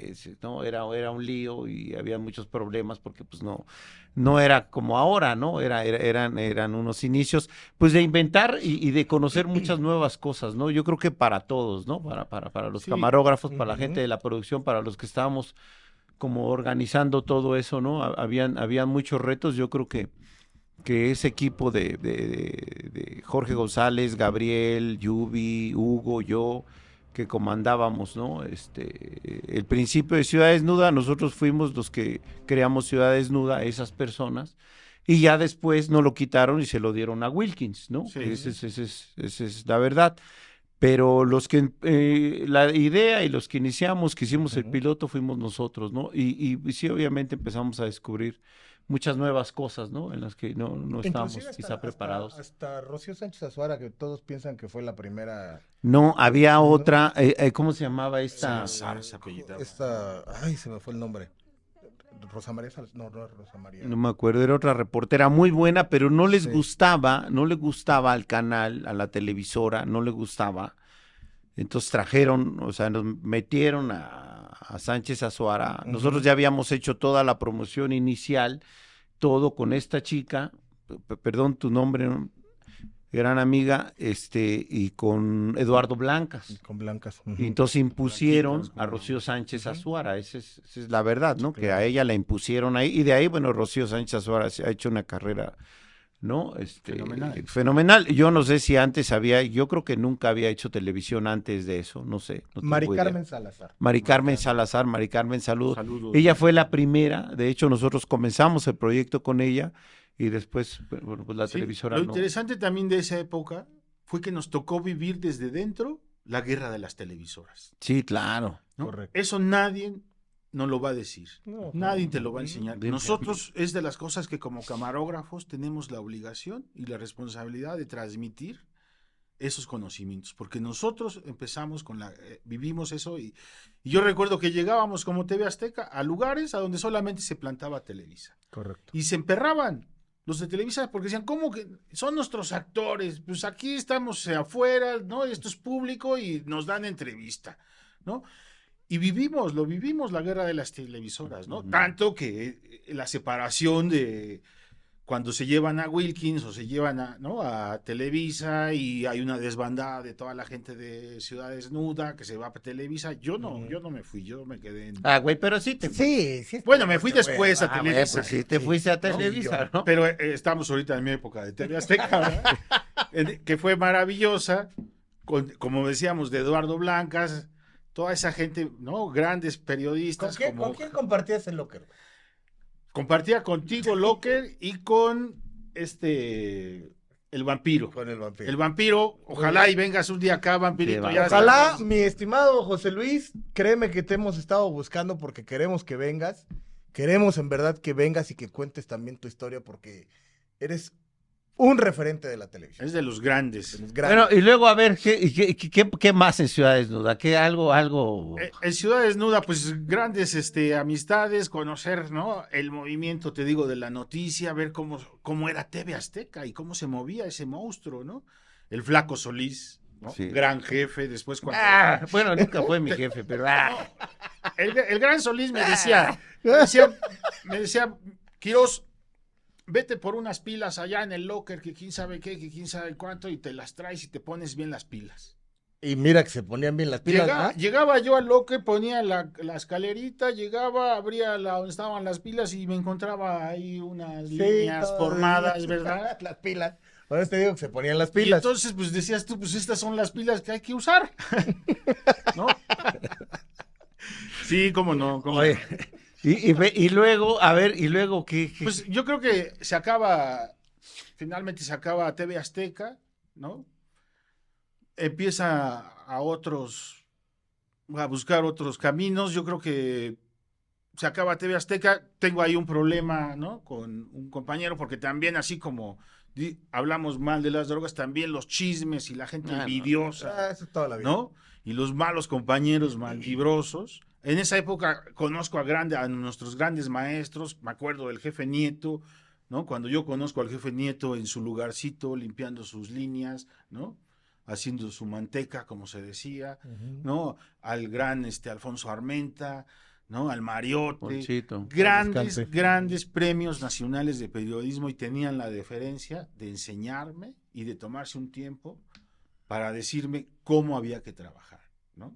B: no era un lío y había muchos problemas porque pues no era como ahora, ¿no? Eran unos inicios pues de inventar y de conocer muchas nuevas cosas, ¿no? Yo creo que para todos, ¿no? Para los camarógrafos, para la gente de la producción, para los que estábamos como organizando todo eso, ¿no? Habían muchos retos. Yo creo que ese equipo de Jorge González, Gabriel, Yubi, Hugo, yo, que comandábamos, ¿no? El principio de Ciudad Desnuda, nosotros fuimos los que creamos Ciudad Desnuda, esas personas, y ya después nos lo quitaron y se lo dieron a Wilkins, ¿no?
C: Sí.
B: Esa es la verdad. Pero los que, la idea y los que iniciamos, que hicimos el piloto, fuimos nosotros, ¿no? Y sí, obviamente empezamos a descubrir muchas nuevas cosas, ¿no? En las que no estábamos quizá preparados.
A: Hasta Rocío Sánchez Azuara, que todos piensan que fue la primera.
B: No, había otra, ¿cómo se llamaba esta?
A: Ay, se me fue el nombre. Rosa María no era Rosa María.
B: No me acuerdo, era otra reportera muy buena, pero no les gustaba al canal, a la televisora, no le gustaba. Entonces trajeron, o sea, nos metieron a Sánchez Azuara. Nosotros ya habíamos hecho toda la promoción inicial, todo con esta chica, perdón tu nombre, ¿no? Gran amiga, y con Eduardo Blancas.
A: Con Blancas.
B: Y entonces impusieron a Rocío Sánchez Azuara, esa es la verdad, ¿no? Que a ella la impusieron ahí, y de ahí, bueno, Rocío Sánchez Azuara ha hecho una carrera, ¿no? Fenomenal. Yo no sé si antes yo creo que nunca había hecho televisión antes de eso, no sé.
A: Mari Carmen Salazar.
B: Mari Carmen, saludos. Ella fue la primera, de hecho nosotros comenzamos el proyecto con ella, y después, bueno, pues la televisora
C: Lo interesante también de esa época fue que nos tocó vivir desde dentro la guerra de las televisoras.
B: Sí, claro.
C: ¿No?
A: Correcto.
C: Eso nadie nos lo va a decir.
A: No,
C: Nadie te lo va a enseñar. Nosotros es de las cosas que como camarógrafos tenemos la obligación y la responsabilidad de transmitir esos conocimientos, porque nosotros empezamos vivimos eso y yo recuerdo que llegábamos como TV Azteca a lugares a donde solamente se plantaba Televisa.
A: Correcto.
C: Y se emperraban los de Televisa porque decían, ¿cómo que son nuestros actores? Pues aquí estamos afuera, ¿no? Esto es público y nos dan entrevista, ¿no? Y lo vivimos la guerra de las televisoras, ¿no? Tanto que la separación de cuando se llevan a Wilkins o se llevan a Televisa y hay una desbandada de toda la gente de Ciudad Desnuda que se va a Televisa, yo no me fui, yo me quedé en...
B: Güey, pero sí te
A: Sí.
C: Bueno, me fui después a Televisa.
B: Pues sí te fuiste a Televisa, ¿no?
C: Pero estamos ahorita en mi época de TV Azteca, ¿verdad? Que fue maravillosa, como decíamos, de Eduardo Blancas, toda esa gente, ¿no? Grandes periodistas.
A: ¿Con quién compartías el locker?
C: Compartía contigo, Locker, y con el vampiro.
A: Con el vampiro.
C: El vampiro, ojalá y vengas un día acá, vampirito.
B: Sí,
C: ya
A: Ojalá,
C: estamos.
A: mi estimado José Luis, créeme que te hemos estado buscando porque queremos que vengas. Queremos en verdad que vengas y que cuentes también tu historia porque eres un referente de la televisión.
C: Es de los grandes.
B: Bueno, y luego a ver, ¿qué más en Ciudad Desnuda? ¿Qué algo?
C: En Ciudad Desnuda, pues grandes amistades, conocer, ¿no? El movimiento, te digo, de la noticia, ver cómo era TV Azteca y cómo se movía ese monstruo, ¿no? El Flaco Solís, ¿no?
B: Sí.
C: Gran jefe, después cuando...
B: Bueno, nunca fue mi jefe, pero...
C: El gran Solís me decía, Quirós, vete por unas pilas allá en el locker, que quién sabe qué, que quién sabe cuánto, y te las traes y te pones bien las pilas.
A: Y mira que se ponían bien las pilas, ¿ah?
C: Llegaba yo al locker, ponía la escalerita, llegaba, abría donde estaban las pilas y me encontraba ahí unas líneas
A: todo
C: formadas,
A: bien.
C: ¿verdad?
A: Las pilas. Por eso te digo que se ponían las
C: Y
A: pilas.
C: entonces, pues decías tú, pues estas son las pilas que hay que usar, ¿no? Sí, cómo no, cómo
B: Oye,
C: no.
B: y luego, a ver, y luego, ¿qué?
C: Pues yo creo que finalmente se acaba TV Azteca, ¿no? Empieza a buscar otros caminos. Yo creo que se acaba TV Azteca. Tengo ahí un problema, ¿no? Con un compañero, porque también así como hablamos mal de las drogas, también los chismes y la gente envidiosa,
A: Eso es toda la vida.
C: ¿no? Y los malos compañeros malvibrosos. En esa época conozco a nuestros grandes maestros, me acuerdo del jefe Nieto, ¿no? Cuando yo conozco al jefe Nieto en su lugarcito, limpiando sus líneas, ¿no? Haciendo su manteca, como se decía, ¿no? Al gran Alfonso Armenta, ¿no? Al Mariotte,
B: Ponchito.
C: grandes premios nacionales de periodismo, y tenían la deferencia de enseñarme y de tomarse un tiempo para decirme cómo había que trabajar, ¿no?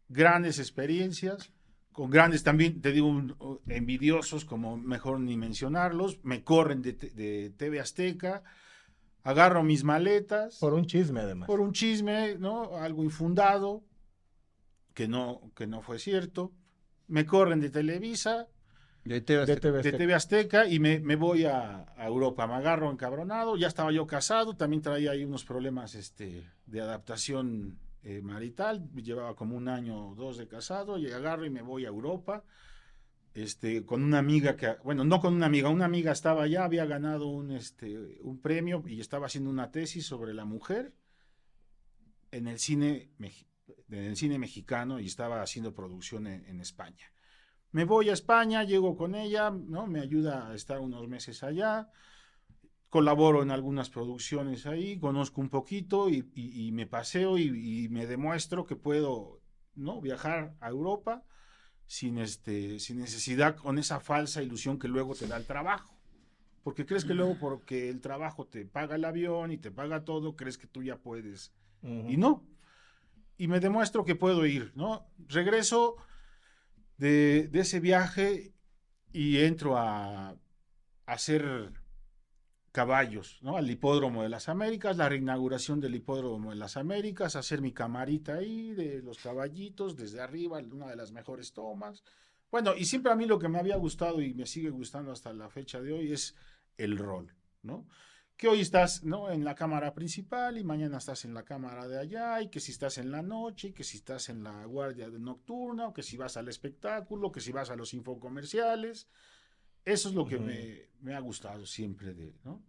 C: Grandes experiencias, con grandes también, te digo, envidiosos, como mejor ni mencionarlos. Me corren de TV Azteca, agarro mis maletas.
A: Por un chisme, además.
C: Por un chisme, ¿no? Algo infundado, que no fue cierto. Me corren de Televisa,
B: De
C: TV Azteca, y me voy a Europa. Me agarro encabronado. Ya estaba yo casado, también traía ahí unos problemas de adaptación marital. Llevaba como 1 año o 2 de casado, y agarro y me voy a Europa. Con una amiga no con una amiga estaba allá, había ganado un premio y estaba haciendo una tesis sobre la mujer en el cine mexicano, y estaba haciendo producción en España. Me voy a España, llego con ella, ¿no? Me ayuda a estar unos meses allá, colaboro en algunas producciones ahí, conozco un poquito y me paseo y me demuestro que puedo, ¿no? Viajar a Europa sin necesidad, con esa falsa ilusión que luego te da el trabajo. Porque crees que luego, porque el trabajo te paga el avión y te paga todo, crees que tú ya puedes. Y no. Y me demuestro que puedo ir, ¿no? Regreso de ese viaje y entro a hacer caballos, ¿no? Al Hipódromo de las Américas, la reinauguración del Hipódromo de las Américas, hacer mi camarita ahí de los caballitos desde arriba, una de las mejores tomas. Bueno, y siempre a mí lo que me había gustado y me sigue gustando hasta la fecha de hoy es el rol, ¿no? Que hoy estás, ¿no? En la cámara principal y mañana estás en la cámara de allá, y que si estás en la noche, y que si estás en la guardia nocturna, o que si vas al espectáculo, que si vas a los infocomerciales. Eso es lo que me ha gustado siempre, ¿no?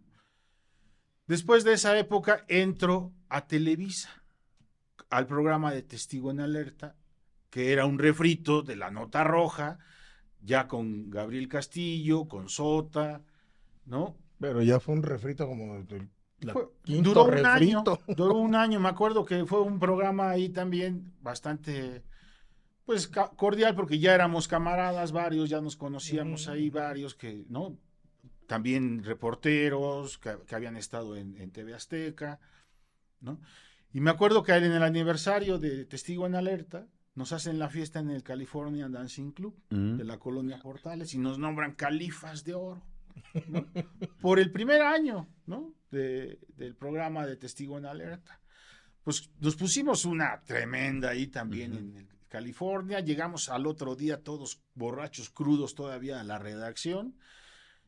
C: Después de esa época entro a Televisa, al programa de Testigo en Alerta, que era un refrito de La Nota Roja, ya con Gabriel Castillo, con Sota, ¿no?
A: Pero ya fue un refrito como
C: Duró un año, me acuerdo que fue un programa ahí también bastante, pues, cordial, porque ya éramos camaradas varios, ya nos conocíamos ahí varios, que, ¿no? También reporteros que habían estado en TV Azteca, ¿no? Y me acuerdo que en el aniversario de Testigo en Alerta nos hacen la fiesta en el California Dancing Club de la Colonia Portales, y nos nombran califas de oro, ¿no? Por el primer año, ¿no? Del programa de Testigo en Alerta. Pues nos pusimos una tremenda ahí también en el California. Llegamos al otro día todos borrachos, crudos todavía, a la redacción.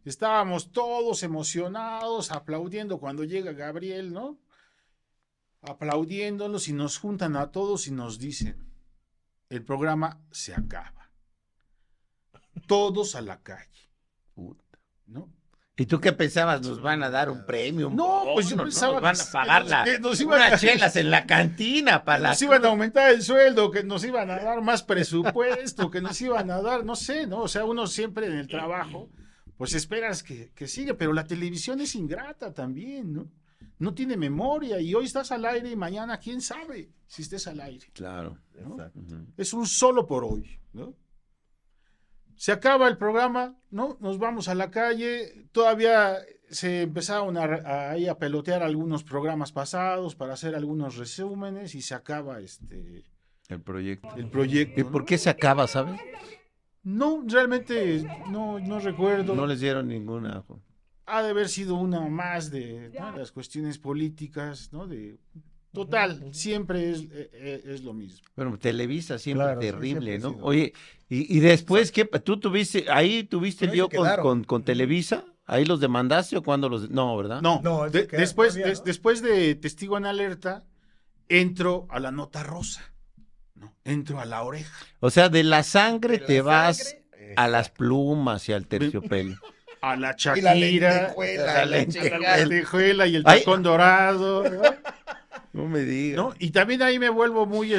C: Estábamos todos emocionados, aplaudiendo cuando llega Gabriel, ¿no? Aplaudiéndolos, y nos juntan a todos y nos dicen: el programa se acaba. Todos a la calle, ¿no?
B: ¿Y tú qué pensabas? ¿Nos van a dar un premio?
C: No, pues yo pensaba
B: nos van a pagar
C: que nos iban
B: unas chelas en la cantina para
C: nos iban a aumentar el sueldo, que nos iban a dar más presupuesto, que nos iban a dar, no sé, ¿no? O sea, uno siempre en el trabajo, pues esperas que siga, pero la televisión es ingrata también, ¿no? No tiene memoria, y hoy estás al aire y mañana quién sabe si estés al aire.
B: Claro.
C: ¿No? Es un solo por hoy, ¿no? Se acaba el programa, ¿no? Nos vamos a la calle, todavía se empezaron ahí a pelotear algunos programas pasados para hacer algunos resúmenes y se acaba
B: El proyecto.
C: el proyecto.
B: ¿Y por qué se acaba, sabes?
C: No, realmente no recuerdo.
B: No les dieron ninguna.
C: Ha de haber sido una más de, ¿no?, las cuestiones políticas, ¿no? Total, siempre es lo mismo.
B: Bueno, Televisa siempre
A: Claro, sí,
B: terrible,
A: siempre ha
B: ¿no?
A: sido.
B: Oye, y después, ¿qué? ¿Tú tuviste
A: Pero ahí
B: lío
A: se quedaron.
B: con Televisa? ¿Ahí los demandaste o cuándo los...? No, ¿verdad?
C: No,
A: No, eso queda
C: después,
A: todavía, ¿no?
C: después de Testigo en Alerta, entro a la nota rosa, ¿no? Entro a La Oreja.
B: O sea, de la sangre
A: De la
B: te vas
A: sangre,
B: a las
A: exacto.
B: plumas y al terciopelo.
C: A la
A: Y la
C: Shakira,
A: lentejuela,
B: la
C: a la
B: lentejuela.
C: lentejuela y el
B: Ay.
C: tacón dorado, ¿no?
B: No me digas.
C: ¿No? Y también ahí me vuelvo muy,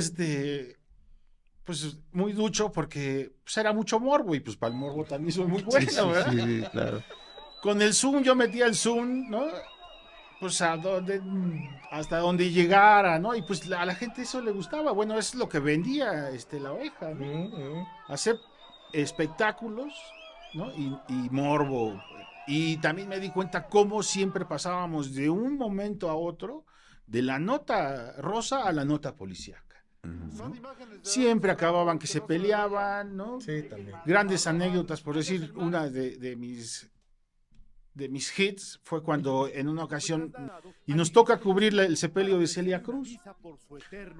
C: pues muy ducho porque pues, era mucho morbo y pues para el morbo también soy muy bueno,
B: Sí,
C: ¿verdad?
B: sí, claro.
C: Con el Zoom yo metía el Zoom, ¿no? Pues hasta donde llegara, ¿no? Y pues a la gente eso le gustaba. Bueno, eso es lo que vendía La Oreja, ¿no? Hacer espectáculos, ¿no? Y morbo. Y también me di cuenta cómo siempre pasábamos de un momento a otro, de la nota rosa a la nota policíaca.
B: Ujú.
C: Siempre acababan que se peleaban, ¿no?
A: Sí, también.
C: Grandes anécdotas, por decir, una de mis hits fue cuando en una ocasión, y nos toca cubrir el sepelio de Celia Cruz,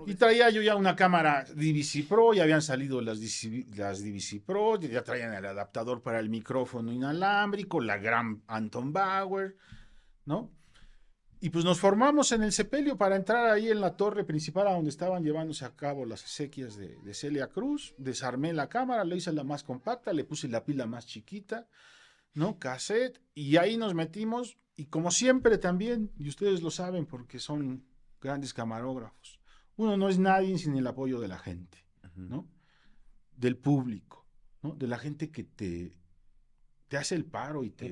C: y traía yo ya una cámara DVC Pro, ya habían salido las DVC Pro, ya traían el adaptador para el micrófono inalámbrico, la gran Anton Bauer, ¿no? Y pues nos formamos en el sepelio para entrar ahí en la torre principal a donde estaban llevándose a cabo las exequias de Celia Cruz. Desarmé la cámara, le hice la más compacta, le puse la pila más chiquita, ¿no? Cassette, y ahí nos metimos, y como siempre también, y ustedes lo saben porque son grandes camarógrafos, uno no es nadie sin el apoyo de la gente, ¿no? Del público, ¿no? De la gente que te hace el paro y
B: Te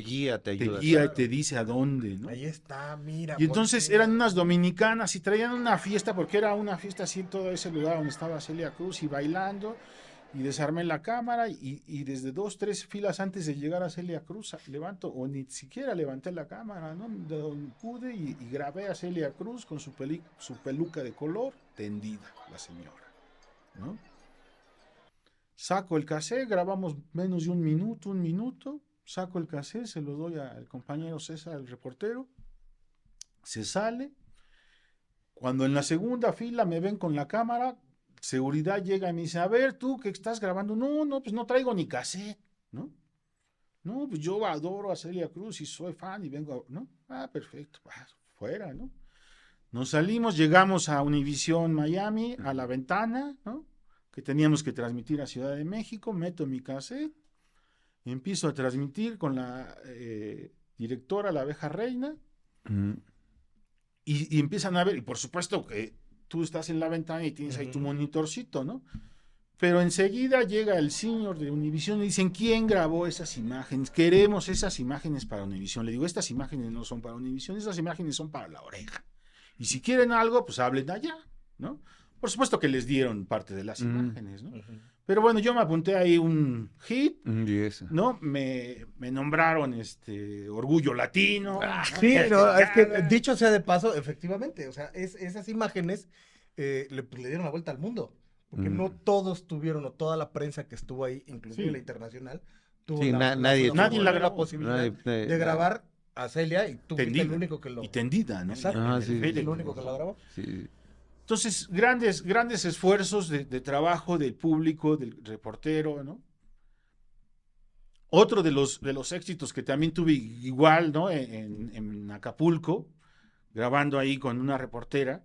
B: guía, te
C: te
B: ayuda.
C: guía y te dice a dónde, ¿no?
A: Ahí está, mira.
C: Y entonces
A: ponte.
C: eran unas dominicanas y traían una fiesta, porque era una fiesta así en todo ese lugar donde estaba Celia Cruz y bailando, y desarmé la cámara y desde 2, 3 filas antes de llegar a Celia Cruz levanto, o ni siquiera levanté la cámara, ¿no? De donde pude y grabé a Celia Cruz con su peluca de color tendida, la señora, ¿no? Saco el cassette, grabamos menos de un minuto, saco el cassette, se lo doy al compañero César, el reportero, se sale. Cuando en la segunda fila me ven con la cámara, seguridad llega y me dice, a ver, tú que estás grabando, no, pues no traigo ni cassette, ¿no? No, pues yo adoro a Celia Cruz y soy fan y vengo, ¿no? Ah, perfecto, fuera, ¿no? Nos salimos, llegamos a Univisión Miami, a la ventana, ¿no? Que teníamos que transmitir a Ciudad de México, meto mi cassette, empiezo a transmitir con la directora, la abeja reina, y empiezan a ver, y por supuesto que tú estás en la ventana y tienes ahí tu monitorcito, ¿no? Pero enseguida llega el señor de Univisión y dicen, ¿quién grabó esas imágenes? Queremos esas imágenes para Univisión. Le digo, estas imágenes no son para Univisión, estas imágenes son para La Oreja. Y si quieren algo, pues hablen allá, ¿no? Por supuesto que les dieron parte de las imágenes, ¿no? Pero bueno, yo me apunté ahí un hit, ¿no? Me nombraron Orgullo Latino. ¿no?
A: Sí, no, es que dicho sea de paso, efectivamente, o sea, esas imágenes le dieron la vuelta al mundo, porque no todos tuvieron, o toda la prensa que estuvo ahí, inclusive
C: Sí.
A: la internacional, tuvo
B: Sí, nadie
A: la posibilidad
B: nadie-
A: de grabar a Celia, y tú fuiste el
C: Tendida.
A: único que lo...
C: Y tendida, ¿no?
A: Exacto,
B: Ah,
A: el
B: sí,
A: el
B: sí.
A: único que lo grabó.
B: Sí.
C: Entonces, grandes esfuerzos de trabajo del público, del reportero, ¿no? Otro de los éxitos que también tuve igual, ¿no? En Acapulco, grabando ahí con una reportera,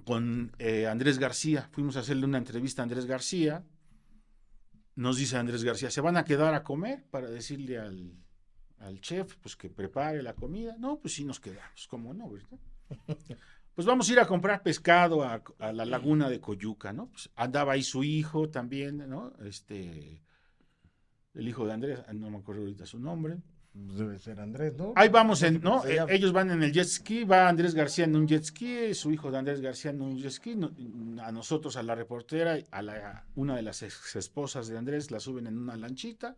C: con Andrés García. Fuimos a hacerle una entrevista a Andrés García. Nos dice Andrés García, ¿se van a quedar a comer? Para decirle al chef, pues que prepare la comida. No, pues sí nos quedamos, ¿cómo no, verdad? Pues vamos a ir a comprar pescado a la laguna de Coyuca, ¿no? Pues andaba ahí su hijo también, ¿no? El hijo de Andrés, no me acuerdo ahorita su nombre.
A: Debe ser Andrés, ¿no?
C: Ahí vamos,
A: No sé
C: ¿no?
A: cómo se llama.
C: Ellos van en el jet ski, va Andrés García en un jet ski, su hijo de Andrés García en un jet ski, a nosotros, a la reportera, una de las ex esposas de Andrés, la suben en una lanchita,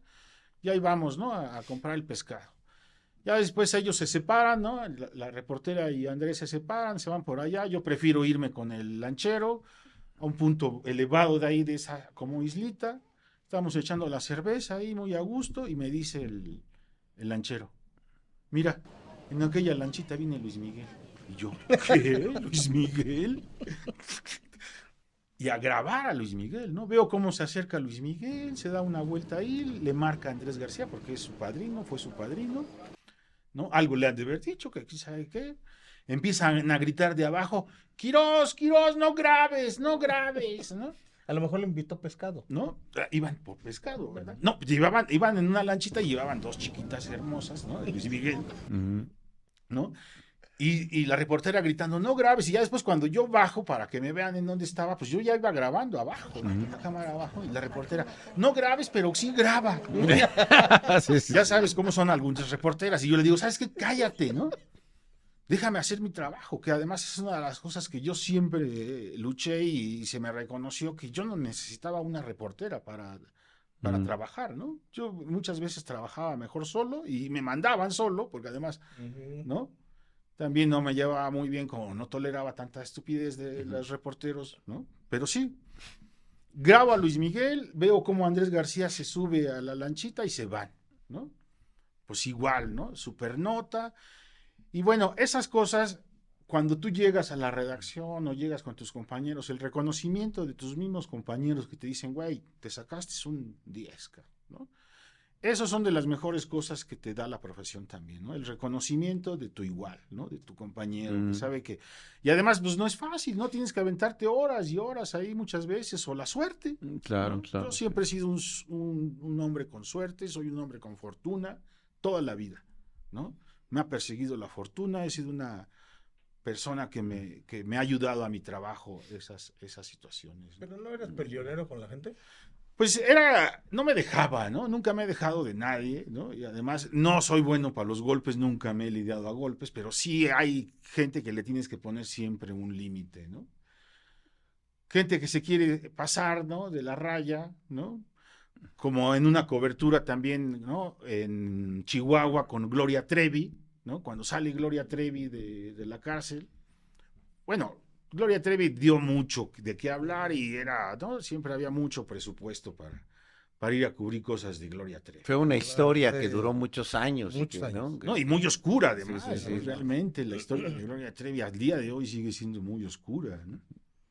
C: Y ahí vamos, ¿no? A comprar el pescado. Ya después ellos se separan, ¿no? La reportera y Andrés se separan, se van por allá. Yo prefiero irme con el lanchero a un punto elevado de ahí, de esa como islita. Estamos echando la cerveza ahí muy a gusto y me dice el lanchero, mira, en aquella lanchita viene Luis Miguel. Y yo, ¿qué? ¿Luis Miguel? Y a grabar a Luis Miguel, ¿no? Veo cómo se acerca Luis Miguel, se da una vuelta ahí, le marca a Andrés García porque es su padrino, fue su padrino, ¿no? Algo le han de haber dicho, que aquí sabe qué. Empiezan a gritar de abajo, Quirós, Quirós, no grabes, no grabes, ¿no?
A: A lo mejor le invitó pescado.
C: ¿No? Iban por pescado, ¿verdad? No, iban en una lanchita y llevaban 2 chiquitas hermosas, ¿no? De Luis Miguel, ¿no? Y la reportera gritando, no grabes, y ya después cuando yo bajo para que me vean en dónde estaba, pues yo ya iba grabando abajo, la cámara abajo, y la reportera, no grabes, pero sí graba.
B: Sí, sí.
C: Ya sabes cómo son algunas reporteras, y yo le digo, ¿sabes qué? Cállate, ¿no? Déjame hacer mi trabajo, que además es una de las cosas que yo siempre luché y se me reconoció que yo no necesitaba una reportera para trabajar, ¿no? Yo muchas veces trabajaba mejor solo y me mandaban solo, porque además, ¿no? También no me llevaba muy bien, como no toleraba tanta estupidez de los reporteros, ¿no? Pero sí, grabo a Luis Miguel, veo cómo Andrés García se sube a la lanchita y se van, ¿no? Pues igual, ¿no? Super nota. Y bueno, esas cosas, cuando tú llegas a la redacción o llegas con tus compañeros, el reconocimiento de tus mismos compañeros que te dicen, güey, te sacaste un 10, ¿no? Esas son de las mejores cosas que te da la profesión también, ¿no? El reconocimiento de tu igual, ¿no? De tu compañero, que sabe que... Y además, pues no es fácil, ¿no? Tienes que aventarte horas y horas ahí muchas veces, o la suerte.
B: Claro,
C: ¿no?
B: claro.
C: Yo siempre he sido un hombre con suerte, soy un hombre con fortuna, toda la vida, ¿no? Me ha perseguido la fortuna, he sido una persona que me ha ayudado a mi trabajo esas situaciones, ¿no?
A: ¿Pero no eras peleonero con la gente?
C: Pues no me dejaba, ¿no? Nunca me he dejado de nadie, ¿no? Y además no soy bueno para los golpes, nunca me he lidiado a golpes, pero sí hay gente que le tienes que poner siempre un límite, ¿no? Gente que se quiere pasar, ¿no? De la raya, ¿no? Como en una cobertura también, ¿no? En Chihuahua con Gloria Trevi, ¿no? Cuando sale Gloria Trevi de la cárcel. Bueno, Gloria Trevi dio mucho de qué hablar y ¿no? Siempre había mucho presupuesto para ir a cubrir cosas de Gloria Trevi.
B: Fue una historia que duró muchos años.
A: Muchos años.
C: ¿No? Y muy oscura además.
B: Sí.
C: Realmente la historia de Gloria Trevi al día de hoy sigue siendo muy oscura, ¿no?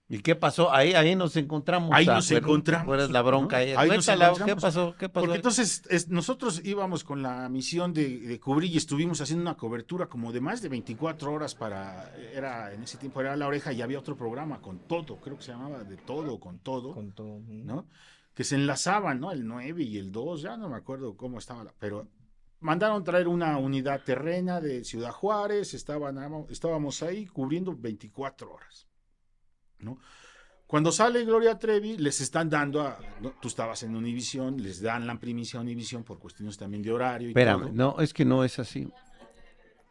B: ¿Y qué pasó? Ahí nos encontramos.
C: Ahí nos encontramos.
B: ¿Cuál es la bronca?
C: ¿No? Ahí nos encontramos.
B: ¿Qué pasó?
C: Porque entonces nosotros íbamos con la misión de cubrir y estuvimos haciendo una cobertura como de más de 24 horas en ese tiempo era La Oreja y había otro programa con todo, creo que se llamaba De Todo, con todo, ¿no? Que se enlazaban, ¿no? El 9 y el 2, ya no me acuerdo cómo estaba, pero mandaron traer una unidad terrena de Ciudad Juárez, estábamos ahí cubriendo 24 horas. ¿No? Cuando sale Gloria Trevi, les están dando, ¿no? Tú estabas en Univisión, les dan la primicia a Univisión por cuestiones también de horario y
B: Espérame,
C: todo.
B: no, es que no es así.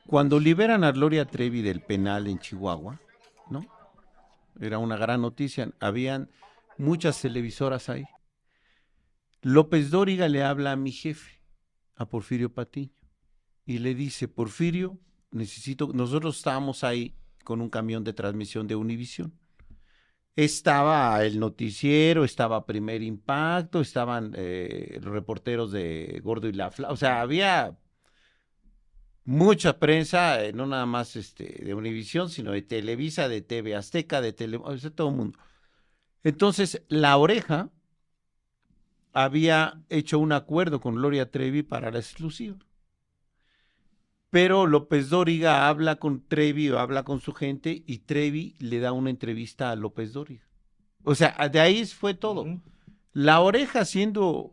B: Cuando liberan a Gloria Trevi del penal en Chihuahua, ¿no? Era una gran noticia, habían muchas televisoras ahí. López Dóriga le habla a mi jefe, a Porfirio Patiño, y le dice, Porfirio, nosotros estábamos ahí con un camión de transmisión de Univisión. Estaba el noticiero, estaba Primer Impacto, estaban los reporteros de Gordo y la Flaca, o sea, había mucha prensa, no nada más de Univisión, sino de Televisa, de TV Azteca, de todo el mundo. Entonces, La Oreja había hecho un acuerdo con Gloria Trevi para la exclusiva. Pero López Dóriga habla con Trevi o habla con su gente y Trevi le da una entrevista a López Dóriga. O sea, de ahí fue todo. La Oreja, siendo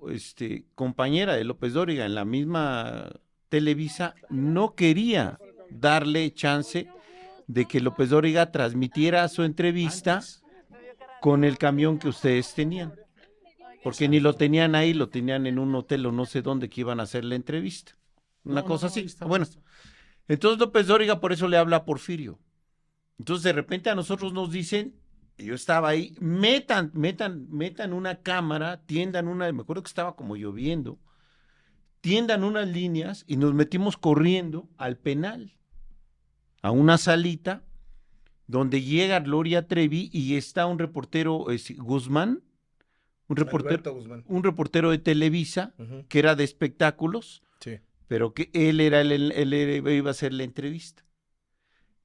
B: compañera de López Dóriga en la misma Televisa, no quería darle chance de que López Dóriga transmitiera su entrevista con el camión que ustedes tenían. Porque ni lo tenían ahí, lo tenían en un hotel o no sé dónde que iban a hacer la entrevista. Una cosa así. Bueno, entonces López Dóriga por eso le habla a Porfirio. Entonces de repente a nosotros nos dicen, yo estaba ahí, metan una cámara, tiendan me acuerdo que estaba como lloviendo, tiendan unas líneas y nos metimos corriendo al penal, a una salita donde llega Gloria Trevi y está un reportero, Guzmán,
A: Alberto Guzmán.
B: un reportero de Televisa,
A: Ujú.
B: que era de espectáculos,
A: Sí.
B: pero que él iba a hacer la entrevista.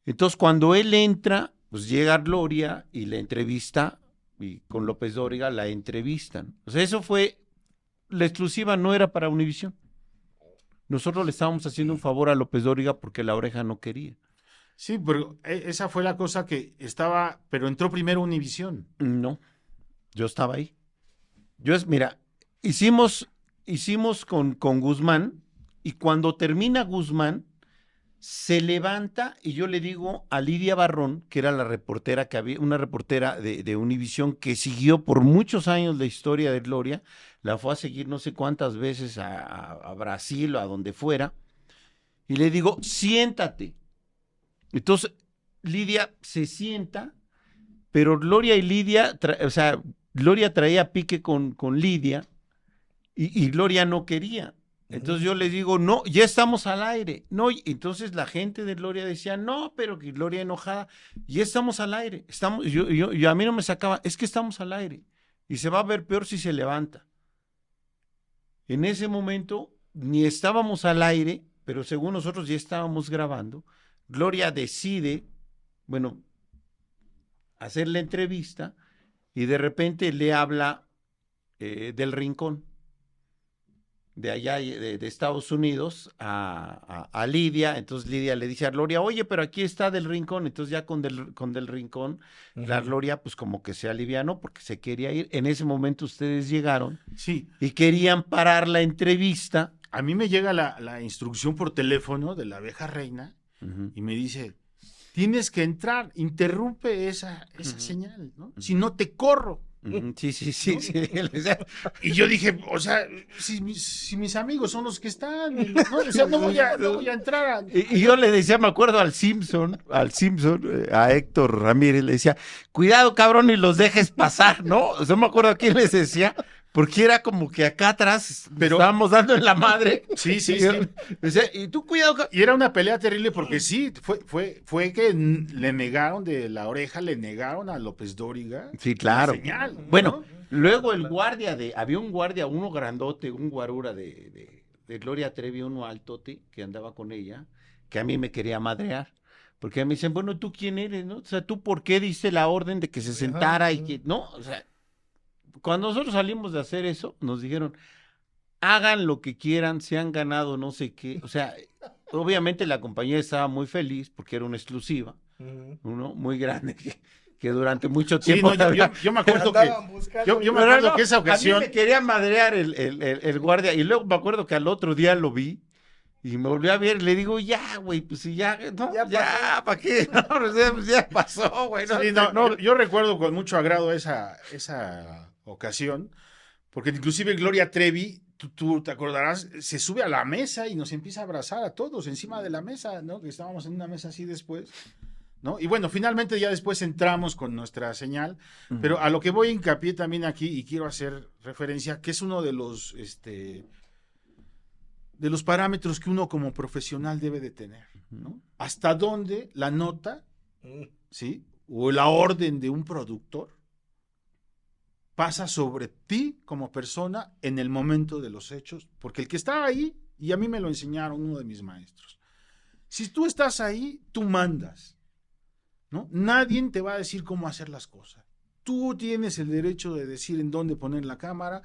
B: Entonces, cuando él entra, pues llega Gloria y la entrevista, y con López Dóriga la entrevistan. O sea, eso fue, la exclusiva no era para Univisión. Nosotros le estábamos haciendo un favor a López Dóriga porque La Oreja no quería.
C: Sí, pero esa fue la cosa que estaba, pero entró primero Univisión.
B: No, yo estaba ahí. Mira, hicimos con Guzmán, y cuando termina Guzmán, se levanta y yo le digo a Lidia Barrón, que era la reportera que había, una reportera de Univisión que siguió por muchos años la historia de Gloria, la fue a seguir no sé cuántas veces a Brasil o a donde fuera, y le digo, siéntate. Entonces, Lidia se sienta, pero Gloria y Lidia, Gloria traía pique con Lidia y Gloria no quería. Entonces yo les digo, no, ya estamos al aire. No, y entonces la gente de Gloria decía, no, pero que Gloria enojada, ya estamos al aire. Yo a mí no me sacaba, es que estamos al aire. Y se va a ver peor si se levanta. En ese momento ni estábamos al aire, pero según nosotros ya estábamos grabando. Gloria decide, bueno, hacer la entrevista y de repente le habla del Rincón, de allá de Estados Unidos, a Lidia. Entonces Lidia le dice a Gloria, oye, pero aquí está Del Rincón. Entonces ya con Del Rincón, la Gloria pues como que se alivianó porque se quería ir. En ese momento ustedes llegaron,
C: Sí,
B: y querían parar la entrevista.
C: a mí me llega la instrucción por teléfono de la abeja reina y me dice, tienes que entrar, interrumpe esa señal, ¿no? Si no te corro.
B: Sí.
C: Y yo dije, o sea, si mis amigos son los que están, ¿no? O sea, no voy a entrar.
B: Y yo le decía, me acuerdo al Simpson, a Héctor Ramírez, le decía, cuidado cabrón y los dejes pasar, ¿no? O sea, me acuerdo a quién les decía, porque era como que acá atrás estábamos dando en la madre.
C: Sí.
B: Decía, y tú cuidado.
C: Y era una pelea terrible porque sí, fue que le negaron de La Oreja, le negaron a López Dóriga.
B: Sí, claro.
C: La señal,
B: Bueno,
C: ¿no?
B: luego había un guardia, uno grandote, un guarura de Gloria Trevi, uno altote, que andaba con ella, que a mí me quería madrear. Porque me dicen, bueno, ¿tú quién eres, no? O sea, ¿tú por qué diste la orden de que se sentara y que, no? O sea, cuando nosotros salimos de hacer eso, nos dijeron, hagan lo que quieran, se han ganado no sé qué. O sea, obviamente la compañía estaba muy feliz porque era una exclusiva, uno muy grande, que durante mucho tiempo...
C: Sí, no, yo me acuerdo que... Yo me acuerdo que esa ocasión...
B: A mí me quería madrear el guardia, y luego me acuerdo que al otro día lo vi, y me volví a ver, y le digo, ya, güey, pues si ya, no, ya, ¿para qué? No, pues ya pasó, güey.
C: Sí, yo recuerdo con mucho agrado esa ocasión, porque inclusive Gloria Trevi, tú te acordarás, se sube a la mesa y nos empieza a abrazar a todos encima de la mesa, ¿no? Que estábamos en una mesa así después, ¿no? Y bueno, finalmente ya después entramos con nuestra señal, pero a lo que voy a hincapié también aquí, y quiero hacer referencia, que es uno de los parámetros que uno como profesional debe de tener, ¿no? Hasta dónde la nota, ¿sí? O la orden de un productor pasa sobre ti como persona en el momento de los hechos, porque el que está ahí, y a mí me lo enseñaron uno de mis maestros, si tú estás ahí, tú mandas, ¿no? Nadie te va a decir cómo hacer las cosas. Tú tienes el derecho de decir en dónde poner la cámara,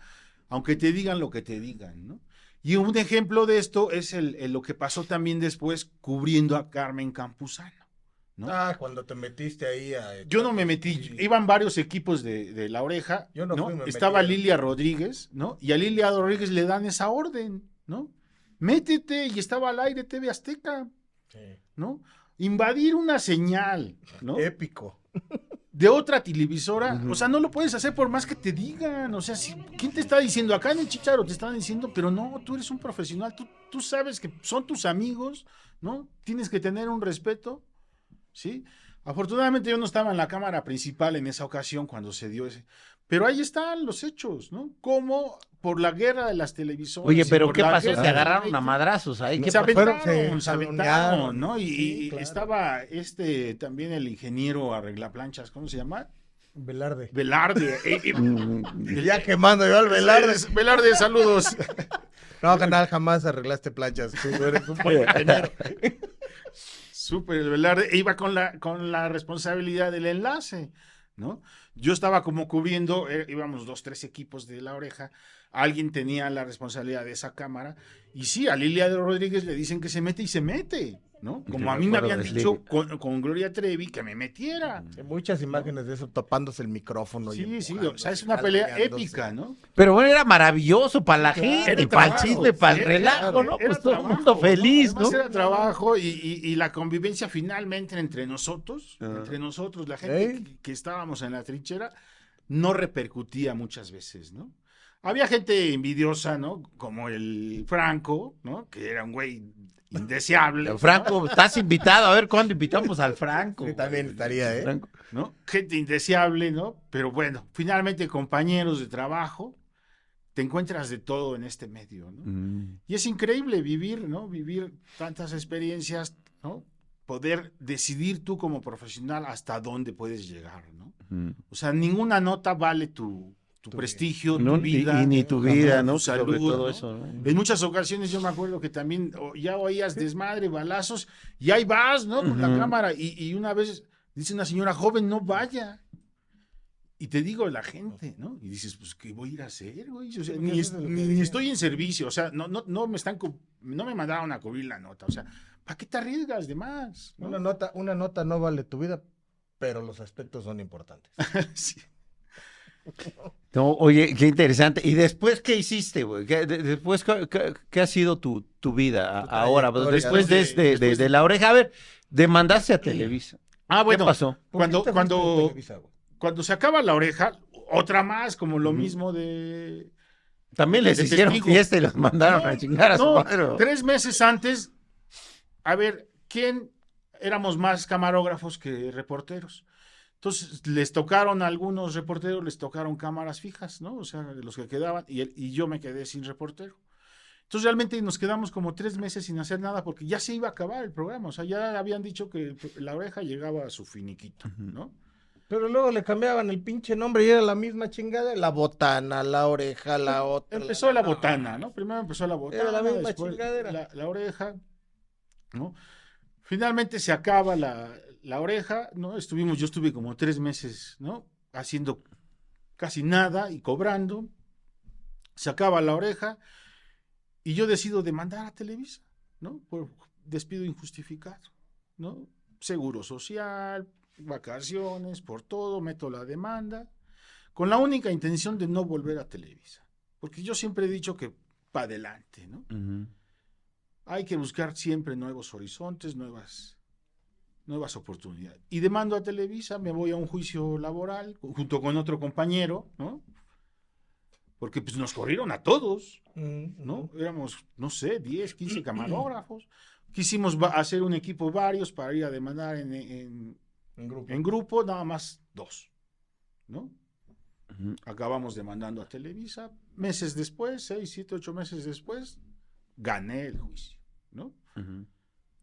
C: aunque te digan lo que te digan, ¿no? Y un ejemplo de esto es lo que pasó también después cubriendo a Carmen Campuzano, ¿no?
A: Cuando te metiste ahí
C: Yo no me metí, iban varios equipos de La Oreja,
A: Yo no fui, me
C: estaba
A: metieron.
C: Lilia Rodríguez, ¿no? Y a Lilia Rodríguez le dan esa orden, ¿no? Métete, y estaba al aire TV Azteca, ¿no? Invadir una señal, ¿no?
A: Épico.
C: De otra televisora, o sea, no lo puedes hacer por más que te digan, o sea, ¿quién te está diciendo? Acá en el Chícharo te están diciendo, pero no, tú eres un profesional, tú sabes que son tus amigos, ¿no? Tienes que tener un respeto, ¿sí? Afortunadamente yo no estaba en la cámara principal en esa ocasión cuando se dio ese. Pero ahí están los hechos, ¿no? Como por la guerra de las televisoras.
B: Oye,
C: y
B: pero
C: por
B: ¿qué
C: la
B: pasó?
C: guerra
B: Se
C: del
B: agarraron a
C: rating,
B: madrazos ahí.
A: No,
B: ¿Qué
C: se
B: pasó?
C: aventaron,
A: se jalonearon.
C: ¿no?
A: Sí,
C: Y
A: claro.
C: estaba también el ingeniero arreglaplanchas, ¿cómo se llama?
A: Velarde.
C: Velarde.
A: Ya quemando yo al Velarde.
C: Velarde, saludos.
A: No, canal, jamás arreglaste planchas. Tú eres un buen ingeniero.
C: Súper, el Velarde iba con la responsabilidad del enlace, ¿no? Yo estaba como cubriendo, íbamos 2, 3 equipos de La Oreja, alguien tenía la responsabilidad de esa cámara, y sí, a Lilia Rodríguez le dicen que se mete y se mete, ¿no?
B: Sí,
C: Como
B: me
C: a mí me
B: acuerdo
C: habían
B: de
C: dicho
B: Lilia.
C: con Gloria Trevi que me metiera.
A: Hay muchas imágenes de eso, topándose el micrófono.
C: Sí, sí, o
A: empujándose,
C: sea, es una pelea
A: jaloneándose.
C: épica, ¿no?
B: Pero bueno, era maravilloso para la
A: Claro,
B: gente,
C: era
B: para el
C: trabajo,
B: chisme, para el
C: era-
B: relajo, ¿no?
C: era
B: Pues todo el
C: trabajo,
B: mundo feliz, ¿no?
C: Además era trabajo y la convivencia finalmente entre nosotros, la gente
A: ¿Eh?
C: que estábamos en la trinchera, no repercutía muchas veces, ¿no? Había gente envidiosa, ¿no? Como el Franco, ¿no? Que era un güey indeseable.
B: Franco, estás invitado. A ver cuándo invitamos al Franco.
A: Sí, también estaría, ¿eh?
B: Franco.
C: ¿No? Gente indeseable, ¿no? Pero bueno, finalmente compañeros de trabajo, te encuentras de todo en este medio, ¿no? Y es increíble vivir, ¿no? Vivir tantas experiencias, ¿no? Poder decidir tú como profesional hasta dónde puedes llegar, ¿no? O sea, ninguna nota vale tu prestigio,
B: No,
C: tu vida.
B: y ni tu vida, ¿no?
C: tu salud,
B: Sobre todo
C: ¿no?
B: eso, ¿no?
C: En muchas ocasiones yo me acuerdo que también ya oías desmadre, balazos, y ahí vas, ¿no? Con la
B: Ujú.
C: cámara. Y una vez dice una señora joven, no vaya. Y te digo la gente, ¿no? Y dices, pues, ¿qué voy a ir a hacer, güey? O sea,
A: Porque eso es lo que
C: ni
A: decía.
C: estoy en servicio, o sea, no me mandaron a cubrir la nota, o sea, ¿para qué te arriesgas de más? ¿no?
A: Una nota no vale tu vida, pero los aspectos son importantes.
C: Sí.
B: No, oye, qué interesante. ¿Y después qué hiciste, güey? Después, ¿qué ha sido tu vida ahora?
A: trayectoria,
B: Después
C: después
B: de La Oreja. A ver, demandaste a Televisa.
C: Ah, bueno,
B: ¿Qué pasó?
A: ¿Por qué te fuiste de
C: cuando
A: Televisa, güey?
C: se acaba la oreja, otra más, como lo
B: Ujú.
C: mismo de...
B: También les
C: de
B: hicieron
C: testigo.
B: fiesta y los mandaron
C: No,
B: a chingar a su
C: no,
B: madre.
C: 3 meses antes, a ver, ¿quién éramos más camarógrafos que reporteros? Entonces, les tocaron a algunos reporteros, les tocaron cámaras fijas, ¿no? O sea, de los que quedaban, y yo me quedé sin reportero. Entonces, realmente nos quedamos como 3 meses sin hacer nada porque ya se iba a acabar el programa. O sea, ya habían dicho que La Oreja llegaba a su finiquito, ¿no?
A: Pero luego le cambiaban el pinche nombre y era la misma chingada. La botana, la oreja, la otra.
C: Empezó la botana, ¿no? Primero empezó la botana,
A: Era la misma
C: después
A: chingadera.
C: la oreja, ¿no? Finalmente se acaba la oreja, ¿no? Yo estuve como 3 meses, ¿no? Haciendo casi nada y cobrando. Se acaba la oreja y yo decido demandar a Televisa, ¿no? Por despido injustificado, ¿no? Seguro social, vacaciones, por todo, meto la demanda, con la única intención de no volver a Televisa. Porque yo siempre he dicho que para adelante, ¿no?
B: Ujú.
C: Hay que buscar siempre nuevos horizontes, nuevas oportunidades. Y demando a Televisa, me voy a un juicio laboral junto con otro compañero, ¿no? Porque pues nos corrieron a todos, ¿no? Éramos, no sé, 10, 15 camarógrafos. Quisimos hacer un equipo varios para ir a demandar en grupo, nada más 2, ¿no?
B: Ujú.
C: Acabamos demandando a Televisa. Meses después, 6, 7, 8 meses después, gané el juicio, ¿no?
B: Ujú.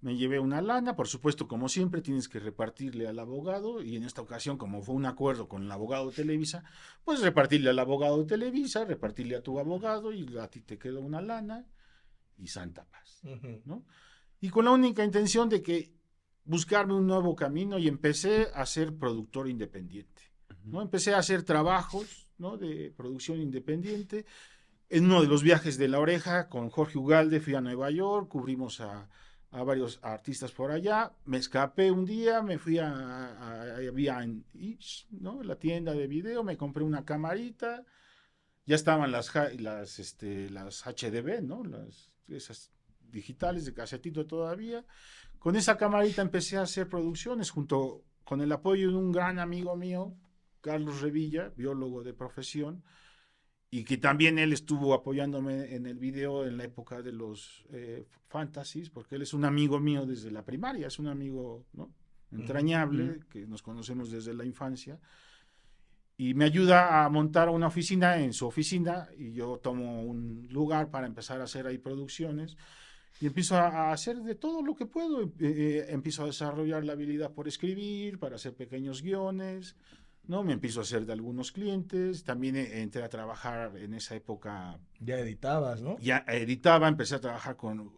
C: Me llevé una lana, por supuesto, como siempre, tienes que repartirle al abogado, y en esta ocasión, como fue un acuerdo con el abogado de Televisa, pues repartirle al abogado de Televisa, repartirle a tu abogado, y a ti te quedó una lana, y santa paz, ¿no? Y con la única intención de que buscarme un nuevo camino, y empecé a ser productor independiente, ¿no? Empecé a hacer trabajos, ¿no? De producción independiente. En uno de los viajes de La Oreja, con Jorge Ugalde, fui a Nueva York, cubrimos a varios artistas por allá, me escapé un día, me fui a V&H, ¿no? La tienda de video, me compré una camarita, ya estaban las HDB, ¿no? Esas digitales de casetito todavía. Con esa camarita empecé a hacer producciones junto con el apoyo de un gran amigo mío, Carlos Revilla, biólogo de profesión, y que también él estuvo apoyándome en el video en la época de los fantasies, porque él es un amigo mío desde la primaria, es un amigo, ¿no? entrañable, que nos conocemos desde la infancia, y me ayuda a montar una oficina en su oficina, y yo tomo un lugar para empezar a hacer ahí producciones, y empiezo a hacer de todo lo que puedo. Empiezo a desarrollar la habilidad por escribir, para hacer pequeños guiones, ¿no? Me empiezo a hacer de algunos clientes. También entré a trabajar en esa época.
A: Ya editabas, ¿no?
C: Ya editaba, empecé a trabajar con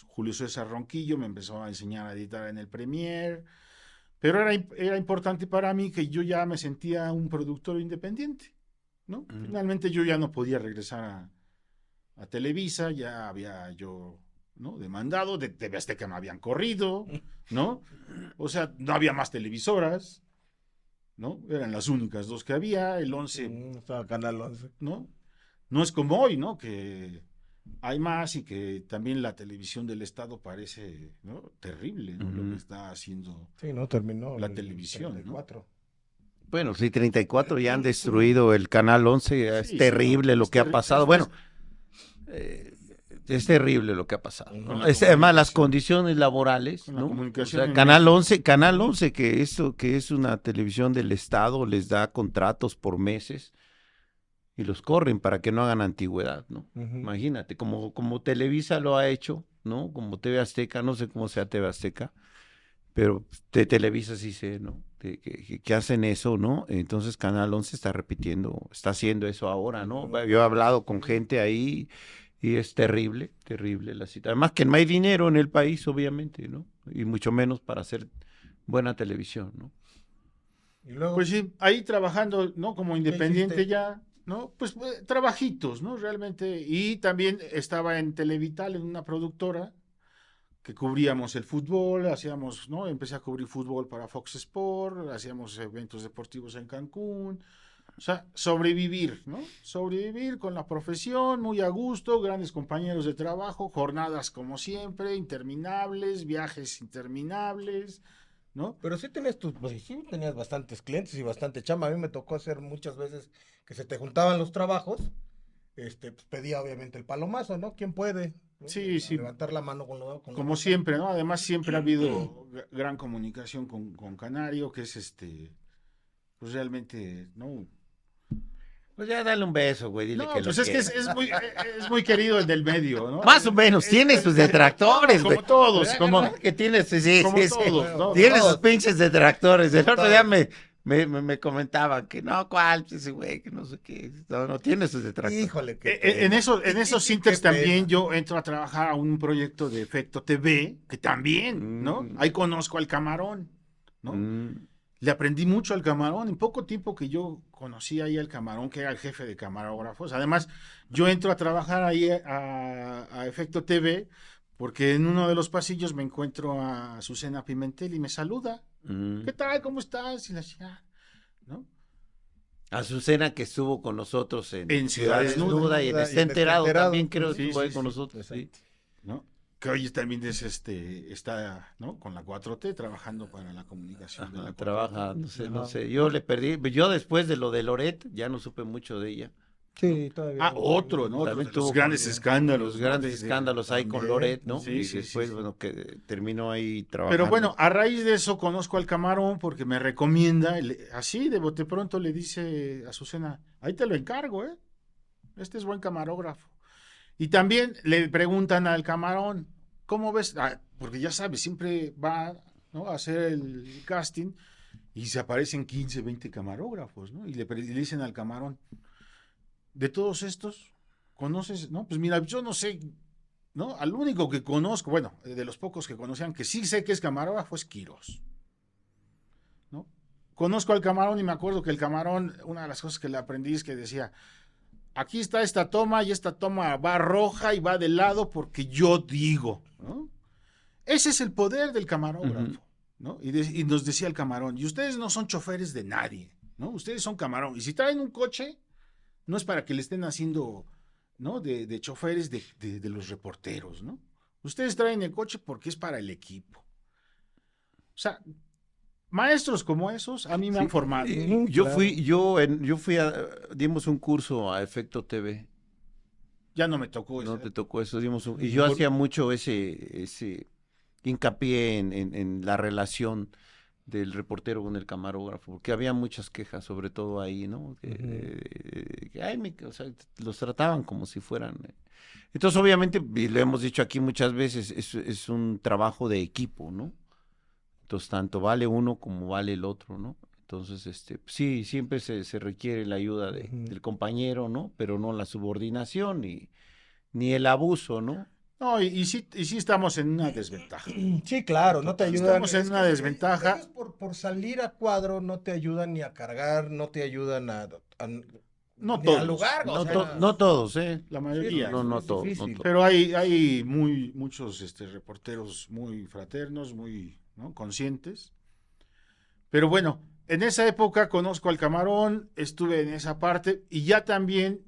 C: Julio César Ronquillo, me empezó a enseñar a editar en el Premiere. Pero era importante para mí que yo ya me sentía un productor independiente, ¿no? Finalmente yo ya no podía regresar a Televisa, ya había yo, ¿no?, demandado, de TV Azteca me habían corrido, ¿no? O sea, no había más televisoras, ¿no? Eran las únicas dos que había, el 11,
A: Estaba Canal 11.
C: ¿no? No es como hoy, ¿no? Que hay más y que también la televisión del Estado parece, ¿no?, terrible, ¿no? Lo que está haciendo
A: Sí, no, terminó.
C: la
A: el
C: televisión,
A: 34.
B: Bueno, sí, 34 ya han destruido el Canal 11, es
C: Sí,
B: terrible
C: sí,
B: lo
C: es
B: que ha
C: terri-
B: pasado.
C: es-
B: Bueno, es terrible lo que ha pasado, ¿no?
C: Con la
B: Además, las
C: comunicación.
B: condiciones laborales,
C: Con la
B: ¿no?
C: comunicación
B: O sea,
C: en
B: Canal 11, que es una televisión del Estado, les da contratos por meses y los corren para que no hagan antigüedad, ¿no?
A: Ujú.
B: Imagínate, como Televisa lo ha hecho, ¿no? Como TV Azteca, no sé cómo sea TV Azteca, pero de Televisa sí sé, ¿no? Que hacen eso, ¿no? Entonces Canal 11 está repitiendo, está haciendo eso ahora, ¿no? Yo he hablado con gente ahí y es terrible, terrible la situación. Además que no hay dinero en el país, obviamente, ¿no? Y mucho menos para hacer buena televisión, ¿no?
A: Y luego,
C: Pues sí, ahí trabajando, ¿no? Como independiente
A: hiciste?
C: ya, ¿no? Pues trabajitos, ¿no? Realmente. Y también estaba en Televital, en una productora, que cubríamos el fútbol, hacíamos, ¿no? Empecé a cubrir fútbol para Fox Sport, hacíamos eventos deportivos en Cancún. O sea, sobrevivir, ¿no? Sobrevivir con la profesión, muy a gusto, grandes compañeros de trabajo, jornadas como siempre, interminables, viajes interminables, ¿no?
A: Pero sí tenías pues sí tenías bastantes clientes y bastante chamba. A mí me tocó hacer muchas veces que se te juntaban los trabajos. Pues pedía obviamente el palomazo, ¿no? ¿Quién puede? ¿No?
C: Sí,
A: A
C: sí,
A: levantar la mano con
C: como siempre, ¿no? Además siempre ha habido gran comunicación con Canario, que es pues realmente, ¿no?
B: Pues ya dale un beso, güey, dile
C: No,
B: que
C: pues
B: lo
C: es que
B: quiero.
C: es muy querido el del medio, ¿no?
B: Más o menos, tiene sus detractores, güey.
C: Como todos, como
B: Que tiene, sí,
C: como
B: sí, sí.
C: todos, ¿no?
B: Tiene sus
A: Todos.
B: pinches detractores. El otro
A: Todos.
B: día me comentaban que no, ¿cuál? Ese güey, que no sé qué. No tiene sus detractores.
A: Híjole, qué
C: En
A: pena.
C: esos
A: Qué
C: inters también
A: pena.
C: yo entro a trabajar a un proyecto de Efecto TV, que también, ¿no? Ahí conozco al Camarón, ¿no? Le aprendí mucho al Camarón. En poco tiempo que yo conocí ahí al Camarón, que era el jefe de camarógrafos. Además, yo entro a trabajar ahí a Efecto TV, porque en uno de los pasillos me encuentro a Azucena Pimentel y me saluda. ¿Qué tal? ¿Cómo estás? Y la decía, ¿no?
B: Azucena, que estuvo con nosotros
C: En Ciudad
B: Desnuda y en
A: Desnuda,
B: Está Enterado también, creo
C: Sí,
B: que estuvo ahí
C: sí,
B: con
C: sí.
B: nosotros. Sí.
A: Exacto.
C: ¿no? Que hoy también está, ¿no?, con la 4T trabajando para la comunicación de la 4T.
B: Trabaja, no
A: Ajá.
B: sé. Yo le perdí. Yo después de lo de Loret, ya no supe mucho de ella.
A: Sí, todavía.
C: Ah, otro, ¿no? Otro
B: También
C: de los
B: tuvo
C: grandes
B: con-
C: escándalos.
B: Los
C: ¿no?
B: grandes
C: De-
B: escándalos ahí con
A: también.
B: Loret, ¿no?
C: Sí,
B: Y
C: sí,
B: después,
C: sí, sí.
B: bueno, que terminó ahí trabajando.
C: Pero bueno, a raíz de eso conozco al Camarón porque me recomienda, así de bote pronto le dice a Azucena, ahí te lo encargo, ¿eh? Este es buen camarógrafo. Y también le preguntan al Camarón, ¿cómo ves? Porque ya sabes, siempre va, ¿no?, a hacer el casting y se aparecen 15, 20 camarógrafos, ¿no? Y le dicen al Camarón, de todos estos, ¿conoces? No, pues mira, yo no sé, ¿no? Al único que conozco, bueno, de los pocos que conocían, que sí sé que es camarógrafo, es Quirós, ¿no? Conozco al Camarón y me acuerdo que el Camarón, una de las cosas que le aprendí es que decía, aquí está esta toma y esta toma va roja y va de lado porque yo digo, ¿no? Ese es el poder del camarógrafo, ¿no? Y nos decía el Camarón, y ustedes no son choferes de nadie, ¿no? Ustedes son Camarón. Y si traen un coche, no es para que le estén haciendo, ¿no?, de choferes de los reporteros, ¿no? Ustedes traen el coche porque es para el equipo. O sea, maestros como esos a mí me han formado.
B: Yo fui dimos un curso a Efecto TV.
C: Ya no me tocó
B: No
C: eso.
B: te tocó eso, y yo hacía mucho ese hincapié en la relación del reportero con el camarógrafo, porque había muchas quejas, sobre todo ahí, ¿no? Que, ay, o sea, los trataban como si fueran... Entonces, obviamente, y lo hemos dicho aquí muchas veces, es un trabajo de equipo, ¿no? Entonces, tanto vale uno como vale el otro, ¿no? Entonces, sí, siempre se requiere la ayuda del compañero, ¿no? Pero no la subordinación ni el abuso, ¿no?
C: No, y sí estamos en una desventaja.
A: Sí, claro, no te ayudan.
C: Estamos en una desventaja.
A: Ellos por salir a cuadro no te ayudan ni a cargar, no te ayudan
C: No
A: ni
C: todos.
A: al lugar.
B: No,
A: o sea,
B: no todos, ¿eh?
C: La mayoría.
B: No, no
A: es
B: todos.
A: difícil.
B: No todos.
C: Pero hay muchos reporteros muy fraternos, muy, ¿no?, conscientes. Pero bueno, en esa época conozco al Camarón, estuve en esa parte y ya también,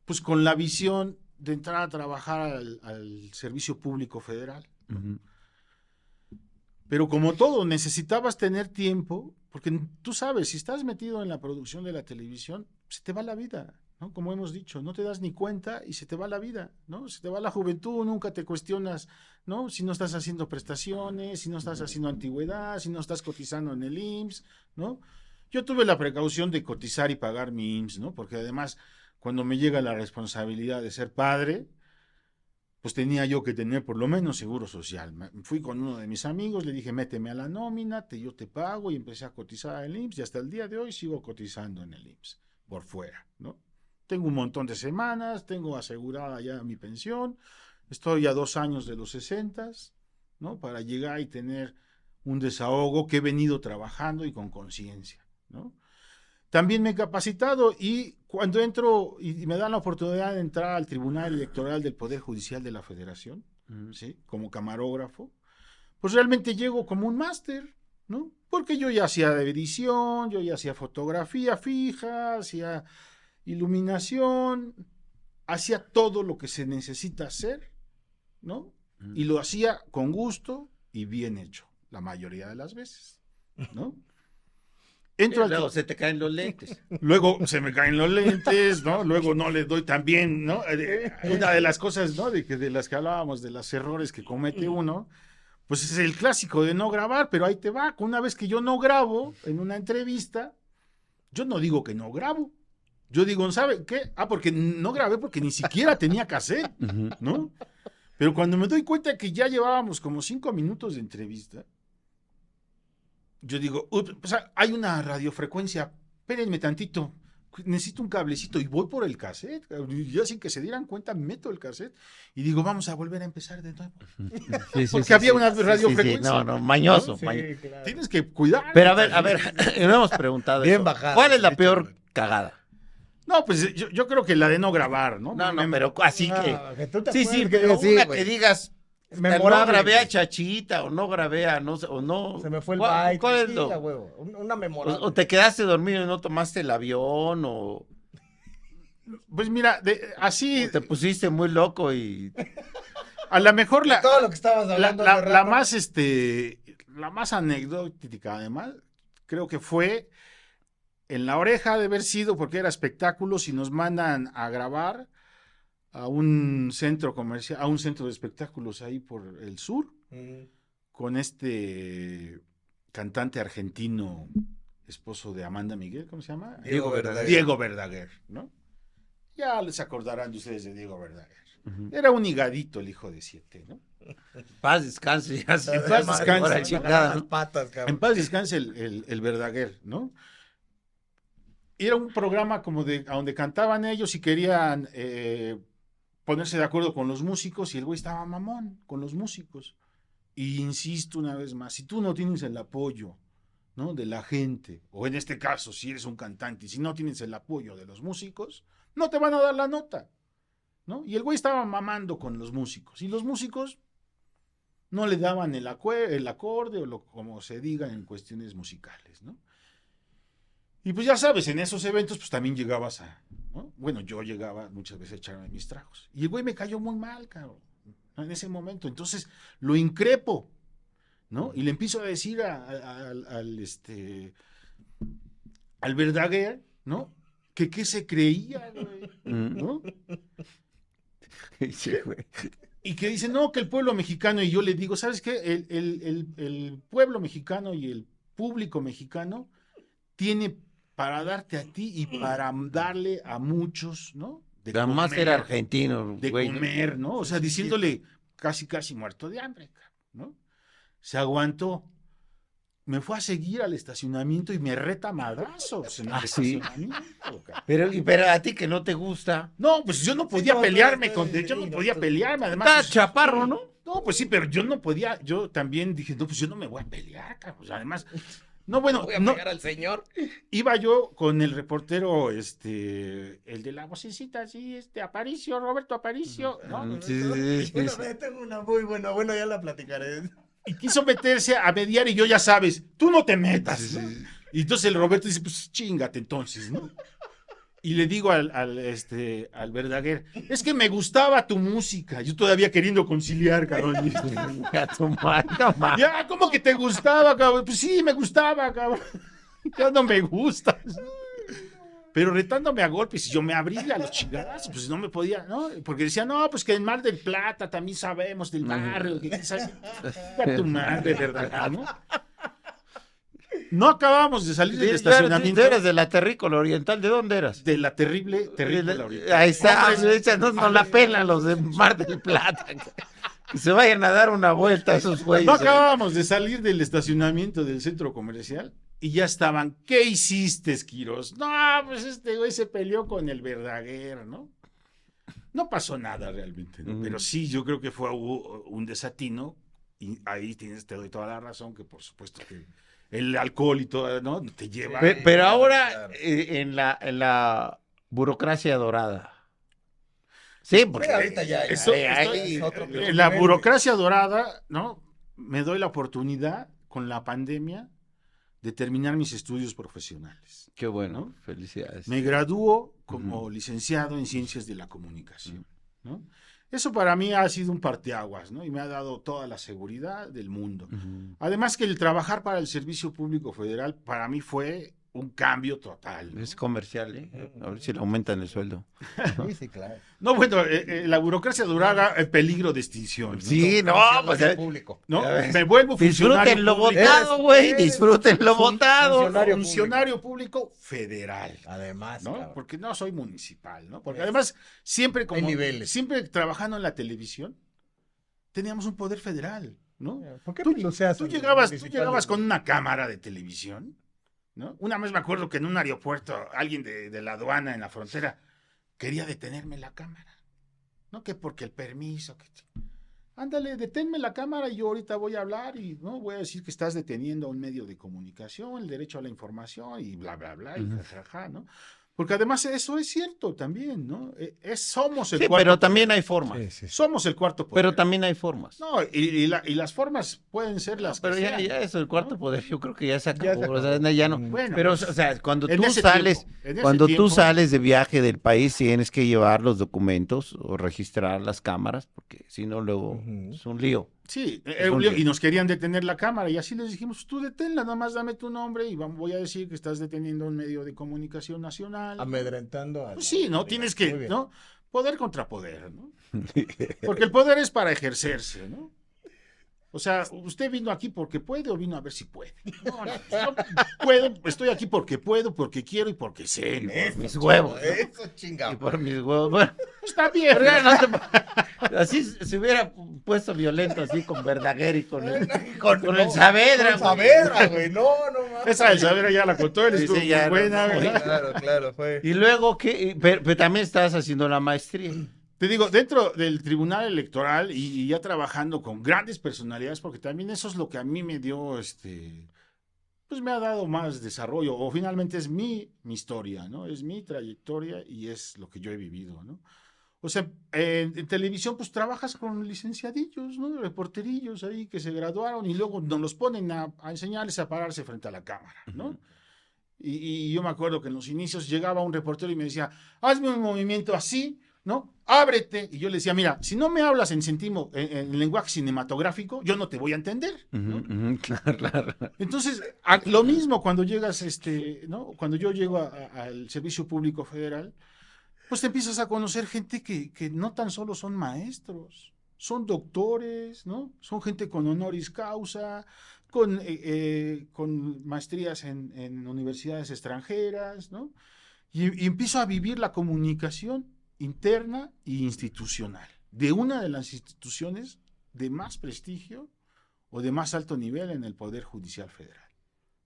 C: pues con la visión de entrar a trabajar al Servicio Público Federal.
B: Ujú.
C: Pero como todo, necesitabas tener tiempo, porque tú sabes, si estás metido en la producción de la televisión, se te va la vida, ¿no? Como hemos dicho, no te das ni cuenta y se te va la vida, ¿no? Se te va la juventud, nunca te cuestionas, ¿no? Si no estás haciendo prestaciones, si no estás haciendo antigüedad, si no estás cotizando en el IMSS, ¿no? Yo tuve la precaución de cotizar y pagar mi IMSS, ¿no? Porque además, cuando me llega la responsabilidad de ser padre, pues tenía yo que tener por lo menos seguro social. Fui con uno de mis amigos, le dije, méteme a la nómina, yo te pago, y empecé a cotizar en el IMSS, y hasta el día de hoy sigo cotizando en el IMSS, por fuera, ¿no? Tengo un montón de semanas, tengo asegurada ya mi pensión, estoy a 2 años de los 60, ¿no? Para llegar y tener un desahogo que he venido trabajando y con conciencia, ¿no? También me he capacitado y cuando entro y me dan la oportunidad de entrar al Tribunal Electoral del Poder Judicial de la Federación, ¿sí?, como camarógrafo, pues realmente llego como un máster, ¿no? Porque yo ya hacía de edición, yo ya hacía fotografía fija, hacía iluminación, hacía todo lo que se necesita hacer, ¿no? Y lo hacía con gusto y bien hecho, la mayoría de las veces, ¿no? Entro al
B: Luego se te caen los lentes.
C: Luego se me caen los lentes, ¿no? Luego no les doy tan bien, ¿no? Una de las cosas, ¿no?, de las que hablábamos, de los errores que comete uno, pues es el clásico de no grabar, pero ahí te va. Una vez que yo no grabo en una entrevista, yo no digo que no grabo. Yo digo, ¿sabe qué? Porque no grabé porque ni siquiera tenía cassette, ¿no? Pero cuando me doy cuenta que ya llevábamos como 5 minutos de entrevista, yo digo, o sea, hay una radiofrecuencia, espérenme tantito, necesito un cablecito y voy por el cassette. Y yo, sin que se dieran cuenta, meto el cassette y digo, vamos a volver a empezar de nuevo. Porque había una radiofrecuencia.
B: No, mañoso.
A: Sí,
B: mañoso.
A: claro.
C: Tienes que cuidar.
B: Pero a ver, no hemos preguntado
A: Bien
B: eso.
A: bajado,
B: ¿Cuál es la
A: de
B: peor
A: hecho,
B: cagada?
C: No, pues yo creo que la de no grabar, ¿no?
B: No, pero así que...
A: No, que tú te
B: Sí,
A: acuerdes
B: pero
A: sí,
B: una
A: güey.
B: que digas... No
A: Memorable,
B: grabé a
A: güey.
B: Chachita, o no grabé a no sé, o no.
A: Se me fue el
B: ¿Cuál,
A: bike.
B: cuál es
A: Sí,
B: lo?
A: a huevo. Una memorable.
B: O te quedaste dormido y no tomaste el avión, o
C: Pues mira, así,
B: te pusiste muy loco y.
C: a lo mejor
A: De todo lo que estabas hablando hace
C: la
A: rato.
C: más, la más anecdótica, además, creo que fue en La Oreja, de haber sido, porque era espectáculos y nos mandan a grabar a un centro comercial, a un centro de espectáculos ahí por el sur, con cantante argentino, esposo de Amanda Miguel, ¿cómo se llama?
A: Diego Verdaguer.
C: Diego Verdaguer, ¿no? Ya les acordarán de ustedes de Diego Verdaguer. Era un higadito el hijo de 7, ¿no?
B: Paz, descanse. Ya se
C: En paz
B: fue,
C: descanse.
B: ahora, chingada,
A: Las
B: ¿no?
A: patas, cabrón.
C: En paz descanse el Verdaguer, ¿no? Y era un programa como a donde cantaban ellos y querían ponerse de acuerdo con los músicos, y el güey estaba mamón con los músicos. Y insisto una vez más, si tú no tienes el apoyo, ¿no?, de la gente, o en este caso, si eres un cantante, y si no tienes el apoyo de los músicos, no te van a dar la nota, ¿no? Y el güey estaba mamando con los músicos, y los músicos no le daban el acorde, o como se diga en cuestiones musicales, ¿no? Y pues ya sabes, en esos eventos pues también llegabas ¿no? Bueno, yo llegaba muchas veces a echarme mis tragos. Y el güey me cayó muy mal, cabrón, ¿no?, en ese momento. Entonces lo increpo, ¿no? Y le empiezo a decir al Verdaguer, ¿no?, que qué se creía, güey, ¿no?
B: Sí, güey.
C: Y que dice, no, que el pueblo mexicano, y yo le digo, ¿sabes qué? El pueblo mexicano y el público mexicano tiene para darte a ti y para darle a muchos, ¿no? De
B: Nada más
C: comer,
B: era argentino,
C: de
B: güey.
C: comer, ¿no? O sea, diciéndole casi muerto de hambre, ¿no? Se aguantó. Me fue a seguir al estacionamiento y me reta madrazos en el
B: sí.
C: estacionamiento, cabrón.
B: Pero a ti que no te gusta.
C: No, pues yo no podía
A: no,
C: pelearme
A: tú
C: yo no podía pelearme, además.
B: Está
C: Pues,
B: chaparro, ¿no?
C: no, pues sí, pero yo no podía, yo también dije, no, pues yo no me voy a pelear, cabrón. Además, no, bueno,
A: Voy a
C: no,
A: pegar al señor.
C: iba yo con el reportero, el de la vocecita, sí, Aparicio, Roberto Aparicio, ¿no?
B: Sí.
A: Bueno, tengo una muy buena, bueno, ya la platicaré.
C: Y quiso meterse a mediar y yo, ya sabes, tú no te metas,
B: Sí,
C: ¿no?
B: sí.
C: Y entonces el Roberto dice, pues chingate entonces, ¿no? Y le digo al Verdaguer, es que me gustaba tu música. Yo todavía queriendo conciliar, cabrón.
B: A tu madre, no mames.
C: Ya, ¿cómo que te gustaba, cabrón? Pues sí, me gustaba, cabrón. Ya no me gustas. Pero retándome a golpes, y yo me abría a los chingadazos, pues no me podía, ¿no? Porque decía, no, pues que en Mar del Plata también sabemos del barrio, que sabe. A tu madre, ¿verdad? ¿No? No acabábamos de salir del estacionamiento.
B: Tú eras de la terrícola oriental, ¿de dónde eras?
C: De la terrible la oriental.
B: Ahí está,
C: Hombres,
B: no la pena los de Mar del Plata. Que se vayan a dar una vuelta esos güeyes.
C: no acabábamos de salir del estacionamiento del centro comercial y ya estaban, ¿qué hiciste, Quiroz? No, pues este güey se peleó con el Verdaguer, ¿no? No pasó nada realmente, ¿no? Pero sí, yo creo que fue un desatino y ahí te doy toda la razón, que por supuesto que el alcohol y todo, ¿no? Te lleva...
B: Pero ahora en la burocracia dorada. Sí, porque
A: ahorita ya.
C: En la burocracia dorada, ¿no? Me doy la oportunidad con la pandemia de terminar mis estudios profesionales.
B: Qué bueno, felicidades.
C: Me gradúo como licenciado en Ciencias de la Comunicación, ¿no? Eso para mí ha sido un parteaguas, ¿no? Y me ha dado toda la seguridad del mundo. Además que el trabajar para el Servicio Público Federal para mí fue un cambio total, ¿no?
B: Es comercial, ¿eh? A ver si le aumentan el sueldo.
A: Sí, sí, claro.
C: No, bueno, la burocracia durada en peligro de extinción, ¿no?
B: Sí, no, pues
A: Público.
C: ¿No?
B: Ya ves.
C: Me vuelvo funcionario
B: disfruten lo
C: público.
B: votado, güey.
A: Eres
B: Disfruten lo votado.
C: Funcionario público federal.
A: Además,
C: ¿No?
A: cabrón.
C: Porque no soy municipal, ¿no? Porque además, siempre
A: Hay niveles.
C: siempre trabajando en la televisión, teníamos un poder federal, ¿no?
A: ¿Por qué
C: Tú
A: peluceas
C: tú
A: en
C: llegabas
A: municipales,
C: con
A: güey?
C: una cámara de televisión, ¿no? Una vez me acuerdo que en un aeropuerto, alguien de la aduana en la frontera quería detenerme la cámara, ¿no? Que porque el permiso, ándale, deténme la cámara y yo ahorita voy a hablar y no voy a decir que estás deteniendo a un medio de comunicación, el derecho a la información y bla, bla, bla, y jajaja, ¿no? Porque además eso es cierto también, ¿no? Somos el
B: Sí,
C: cuarto
B: pero también
C: poder.
B: hay formas.
A: Sí, sí, sí.
C: Somos el cuarto poder.
B: Pero también hay formas.
C: No, y las formas pueden ser las
B: Pero
C: que
B: ya,
C: sean.
B: ya eso, el cuarto
C: ¿no?
B: poder, yo creo que ya se
A: Ya
B: acabó.
A: se
B: O sea,
A: acabó.
B: ya no.
C: Bueno,
B: Pero, o
C: pues,
B: sea, cuando
C: en
B: tú
C: ese
B: sales,
C: tiempo, en ese
B: cuando tú
C: tiempo,
B: sales de viaje del país, tienes que llevar los documentos o registrar las cámaras, porque si no, luego
A: Ujú.
B: es un lío.
C: Sí,
B: Es un lío.
C: y nos querían detener la cámara y así les dijimos, tú deténla, nada más dame tu nombre y voy a decir que estás deteniendo un medio de comunicación nacional.
A: Amedrentando a
C: Pues sí, ¿no? Tienes que,
A: Muy bien.
C: ¿no? Poder contra poder, ¿no? Porque el poder es para ejercerse, ¿no? O sea, usted vino aquí porque puede o vino a ver si puede. No, yo puedo, estoy aquí porque puedo, porque quiero y porque sé, ¿no?
B: Por mis huevos. ¿no?
A: Eso,
B: Y
A: chingado.
B: por mis huevos. Bueno,
C: Está bien.
B: pero ya no te- así se hubiera puesto violento así con Verdaguer y con el Saavedra.
A: Con
B: güey.
A: Saavedra, güey. No, no mames.
C: Esa del saber ya la contó, él
B: Sí,
C: estuvo
B: sí, ya,
C: muy buena,
B: no,
C: ¿verdad?
A: Claro, claro, fue.
B: Y luego, ¿qué? Pero también estabas haciendo la maestría.
C: Te digo, dentro del Tribunal Electoral y ya trabajando con grandes personalidades, porque también eso es lo que a mí me dio, pues me ha dado más desarrollo, o finalmente es mi historia, ¿no? Es mi trayectoria y es lo que yo he vivido, ¿no? O sea, en televisión pues trabajas con licenciadillos, ¿no? Reporterillos ahí que se graduaron y luego nos los ponen a enseñarles a pararse frente a la cámara, ¿no? Y yo me acuerdo que en los inicios llegaba un reportero y me decía, hazme un movimiento así, ¿no? Ábrete. Y yo le decía, mira, si no me hablas en lenguaje cinematográfico, yo no te voy a entender, ¿no?
B: Claro.
C: Entonces, lo mismo cuando llegas, ¿no? Cuando yo llego al Servicio Público Federal, pues te empiezas a conocer gente que no tan solo son maestros, son doctores, ¿no? Son gente con honoris causa, con maestrías en universidades extranjeras, ¿no? Y empiezo a vivir la comunicación interna e institucional de una de las instituciones de más prestigio o de más alto nivel en el Poder Judicial Federal.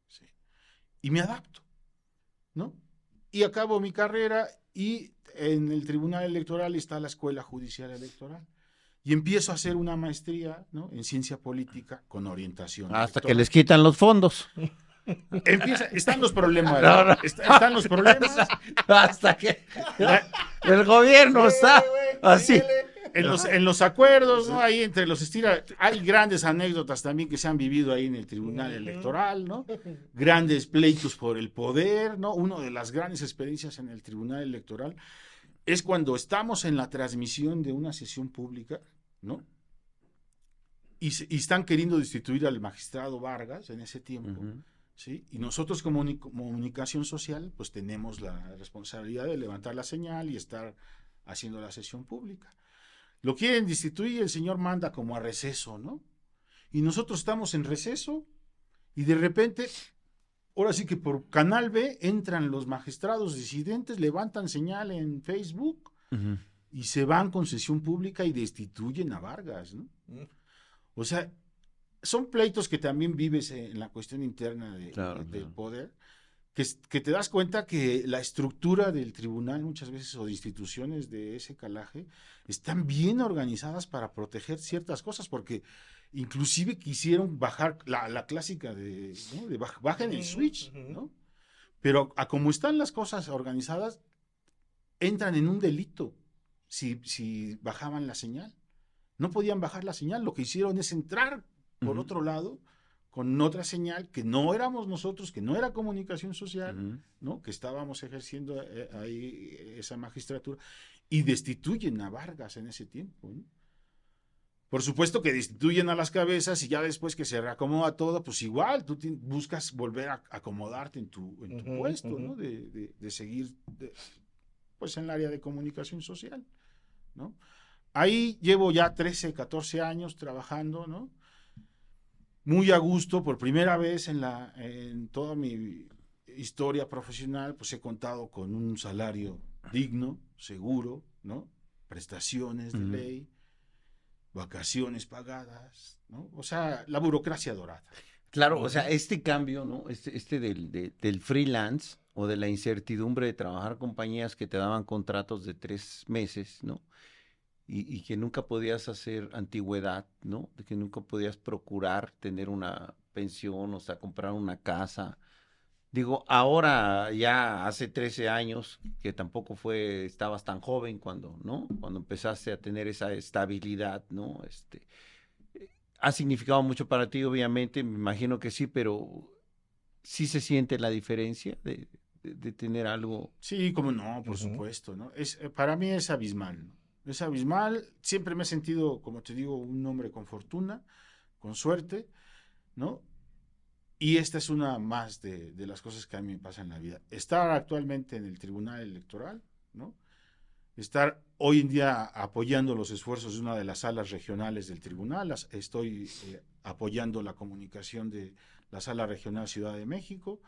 C: ¿Sí? Y me adapto, ¿no? Y acabo mi carrera y en el Tribunal Electoral está la Escuela Judicial Electoral. Y empiezo a hacer una maestría, ¿no? En ciencia política con orientación
B: Hasta que
C: electoral.
B: les quitan los fondos.
C: Están los problemas.
B: No, no.
C: Están los problemas.
B: Hasta que el gobierno está así.
C: En los acuerdos, ¿no? Ahí entre los hay grandes anécdotas también que se han vivido ahí en el Tribunal Electoral, ¿no? Grandes pleitos por el poder, ¿no? Una de las grandes experiencias en el Tribunal Electoral es cuando estamos en la transmisión de una sesión pública, ¿no? Y están queriendo destituir al magistrado Vargas en ese tiempo, ¿sí? Y nosotros como comunicación social, pues tenemos la responsabilidad de levantar la señal y estar haciendo la sesión pública. Lo quieren destituir y el señor manda como a receso, ¿no? Y nosotros estamos en receso y de repente, ahora sí que por Canal B entran los magistrados disidentes, levantan señal en Facebook y se van con sesión pública y destituyen a Vargas, ¿no? O sea, son pleitos que también vives en la cuestión interna del poder, que te das cuenta que la estructura del tribunal muchas veces o de instituciones de ese calaje están bien organizadas para proteger ciertas cosas, porque inclusive quisieron bajar la clásica ¿no? de bajen el switch, ¿no? Pero a como están las cosas organizadas, entran en un delito si bajaban la señal. No podían bajar la señal, lo que hicieron es entrar por otro lado con otra señal que no éramos nosotros, que no era comunicación social, ¿no? Que estábamos ejerciendo ahí esa magistratura, y destituyen a Vargas en ese tiempo, ¿no? Por supuesto que destituyen a las cabezas y ya después que se reacomoda todo, pues igual tú buscas volver a acomodarte en tu puesto, ¿no? De seguir pues en el área de comunicación social, ¿no? Ahí llevo ya 13, 14 años trabajando, ¿no? Muy a gusto, por primera vez en toda mi historia profesional, pues he contado con un salario digno, seguro, ¿no? Prestaciones de ley, vacaciones pagadas, ¿no? O sea, la burocracia dorada.
B: Claro, o sea, este cambio, ¿no? Del freelance o de la incertidumbre de trabajar compañías que te daban contratos de 3 meses, ¿no? Y que nunca podías hacer antigüedad, ¿no? De que nunca podías procurar tener una pensión, o sea, comprar una casa. Digo, ahora ya hace 13 años, que tampoco estabas tan joven cuando, ¿no? Cuando empezaste a tener esa estabilidad, ¿no? Ha significado mucho para ti, obviamente, me imagino que sí, pero ¿sí se siente la diferencia de tener algo?
C: Sí, como no, por supuesto, ¿no? Para mí es abismal, ¿no? Es abismal, siempre me he sentido, como te digo, un hombre con fortuna, con suerte, ¿no? Y esta es una más de las cosas que a mí me pasan en la vida. Estar actualmente en el Tribunal Electoral, ¿no? Estar hoy en día apoyando los esfuerzos de una de las salas regionales del tribunal. Estoy apoyando la comunicación de la Sala Regional Ciudad de México,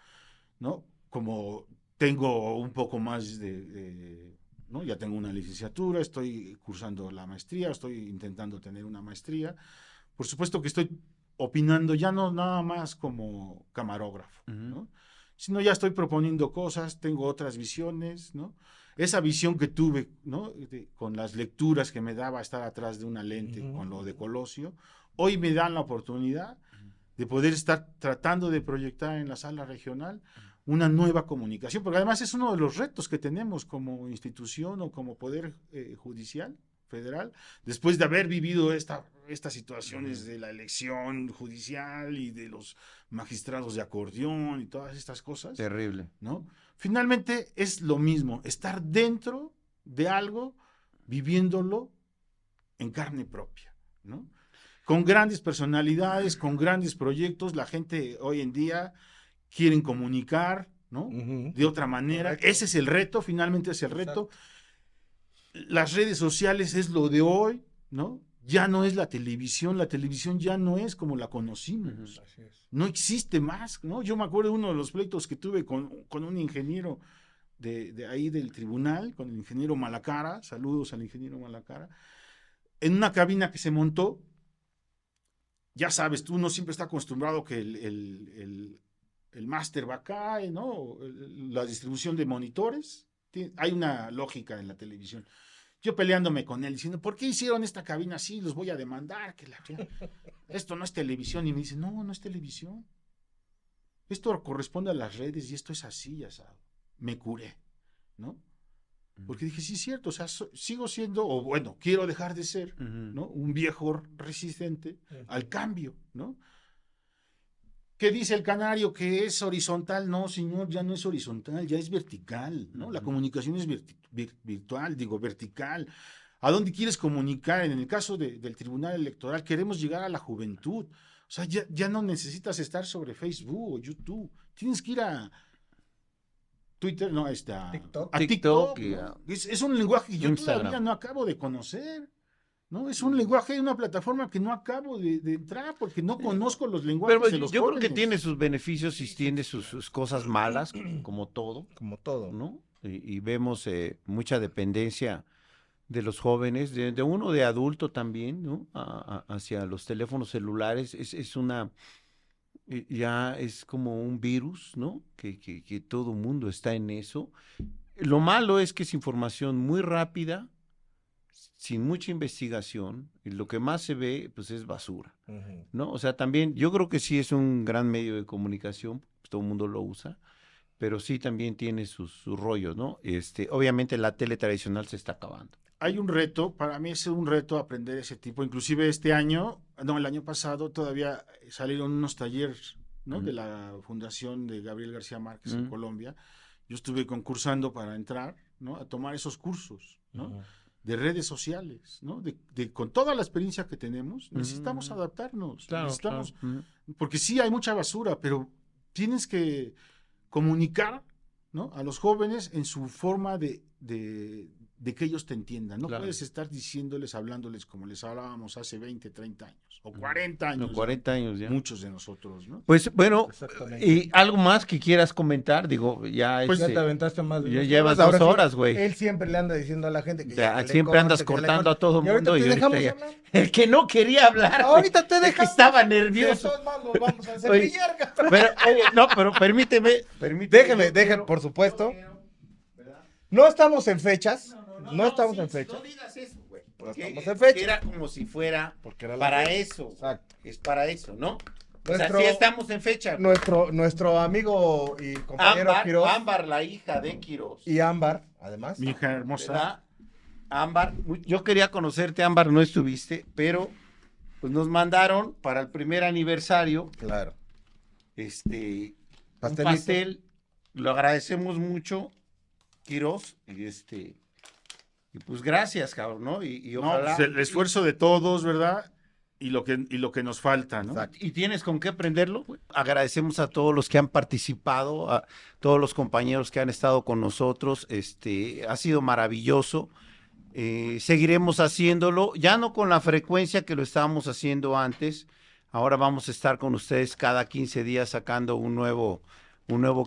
C: ¿no? Como tengo un poco más ¿no? Ya tengo una licenciatura, estoy cursando la maestría, estoy intentando tener una maestría. Por supuesto que estoy opinando ya no nada más como camarógrafo, ¿no? Sino ya estoy proponiendo cosas, tengo otras visiones, ¿no? Esa visión que tuve, ¿no? Con las lecturas que me daba estar atrás de una lente con lo de Colosio, hoy me dan la oportunidad de poder estar tratando de proyectar en la sala regional una nueva comunicación, porque además es uno de los retos que tenemos como institución o como poder judicial federal, después de haber vivido estas situaciones de la elección judicial y de los magistrados de acordeón y todas estas cosas.
B: Terrible.
C: ¿No? Finalmente es lo mismo, estar dentro de algo, viviéndolo en carne propia, ¿no? Con grandes personalidades, con grandes proyectos, la gente hoy en día quieren comunicar, ¿no? De otra manera. Correcto. Ese es el reto, finalmente es el reto. Exacto. Las redes sociales es lo de hoy, ¿no? ya no es la televisión ya no es como la conocimos.
A: Así es.
C: No existe más, ¿no? Yo me acuerdo de uno de los pleitos que tuve con un ingeniero de ahí del tribunal, con el ingeniero Malacara, saludos al ingeniero Malacara, en una cabina que se montó. Ya sabes, tú no siempre está acostumbrado que el máster va acá, ¿no? La distribución de monitores. Hay una lógica en la televisión. Yo peleándome con él, diciendo, ¿por qué hicieron esta cabina así? Los voy a demandar. Esto no es televisión. Y me dice, no es televisión. Esto corresponde a las redes y esto es así, ya sabes. Me curé, ¿no? Porque dije, sí es cierto, o sea, sigo siendo, o bueno, quiero dejar de ser, ¿no? Un viejo resistente al cambio, ¿no? ¿Qué dice el canario? ¿Que es horizontal? No, señor, ya no es horizontal, ya es vertical, ¿no? La comunicación es vertical. ¿A dónde quieres comunicar? En el caso del Tribunal Electoral, queremos llegar a la juventud. O sea, ya no necesitas estar sobre Facebook o YouTube. Tienes que ir a Twitter, no,
A: TikTok.
C: a
B: TikTok,
C: ¿no? Es un lenguaje que yo
B: Instagram.
C: todavía no acabo de conocer, ¿no? Es un lenguaje, una plataforma que no acabo de entrar porque no conozco los lenguajes
B: Pero
C: de los
B: yo creo que
C: jóvenes.
B: tiene sus beneficios y tiene sus cosas malas, como todo,
A: Como todo.
B: ¿no? Y vemos mucha dependencia de los jóvenes, de uno de adulto también, ¿no? Hacia los teléfonos celulares. Es una, ya es como un virus, ¿no? Que todo mundo está en eso. Lo malo es que es información muy rápida, sin mucha investigación, y lo que más se ve, pues es basura,
A: Ujú.
B: ¿no? O sea, también yo creo que sí es un gran medio de comunicación, pues todo el mundo lo usa, pero sí también tiene sus rollos, ¿no? Obviamente la tele tradicional se está acabando.
C: Hay un reto, para mí es un reto aprender ese tipo, inclusive el año pasado todavía salieron unos talleres, ¿no? De la fundación de Gabriel García Márquez en Colombia. Yo estuve concursando para entrar, ¿no? A tomar esos cursos, ¿no? De redes sociales, ¿no? Con toda la experiencia que tenemos, necesitamos adaptarnos, necesitamos, porque sí hay mucha basura, pero tienes que comunicar, ¿no? A los jóvenes en su forma de que ellos te entiendan. No puedes estar diciéndoles, hablándoles como les hablábamos hace 20, 30 años, o 40 años.
B: No, 40 años ya.
C: Muchos de nosotros, ¿no?
B: Pues bueno,
A: Exactamente.
B: y algo más que quieras comentar, digo, ya
C: Pues
A: Ya te aventaste más de
B: ya
A: 2
B: llevas
A: horas. Ahora
B: 2
A: sí,
B: horas, güey.
A: Él siempre le anda diciendo a la gente que
B: Ya,
A: que le
B: siempre andas
A: corte, que le
B: cortando
A: corte.
B: a todo
A: Y ahorita
B: mundo.
A: te
B: Y
A: dejamos
B: ahorita
A: hablar.
B: el que no quería hablar, güey,
A: Ahorita te
B: el que
A: dejamos.
B: estaba
A: De
B: nervioso.
A: todos modos nos vamos a
B: Oye,
A: cepillar, cabrón.
B: Pero, oye, no, pero permíteme.
A: Déjeme, por supuesto. No estamos en fechas. No estamos en fechas.
B: No digas eso, güey.
A: No
B: porque
A: estamos en fecha.
B: Era como si fuera
A: Porque era la
B: para
A: fecha.
B: eso.
A: Exacto.
B: Es para eso, ¿no?
A: Nuestro-
B: O sea, sí estamos en fecha. güey.
A: Nuestro amigo y compañero
B: Ámbar,
A: Quiroz
B: Ámbar, la hija de Quiroz.
A: y Ámbar, además.
C: Mi hija hermosa.
B: ¿Verdad? Ámbar, yo quería conocerte, Ámbar, no estuviste, pero pues nos mandaron para el primer aniversario
A: Claro.
B: un
A: Pastelito.
B: pastel. Lo agradecemos mucho, Quiroz, y pues gracias, cabrón, ¿no? Y
C: No,
B: ojalá.
C: pues el esfuerzo de todos, ¿verdad? Y lo que nos falta, ¿no?
A: Exacto.
B: ¿Y tienes con qué prenderlo? güey? Agradecemos a todos los que han participado, a todos los compañeros que han estado con nosotros. Ha sido maravilloso. Seguiremos haciéndolo, ya no con la frecuencia que lo estábamos haciendo antes. Ahora vamos a estar con ustedes cada 15 días sacando un nuevo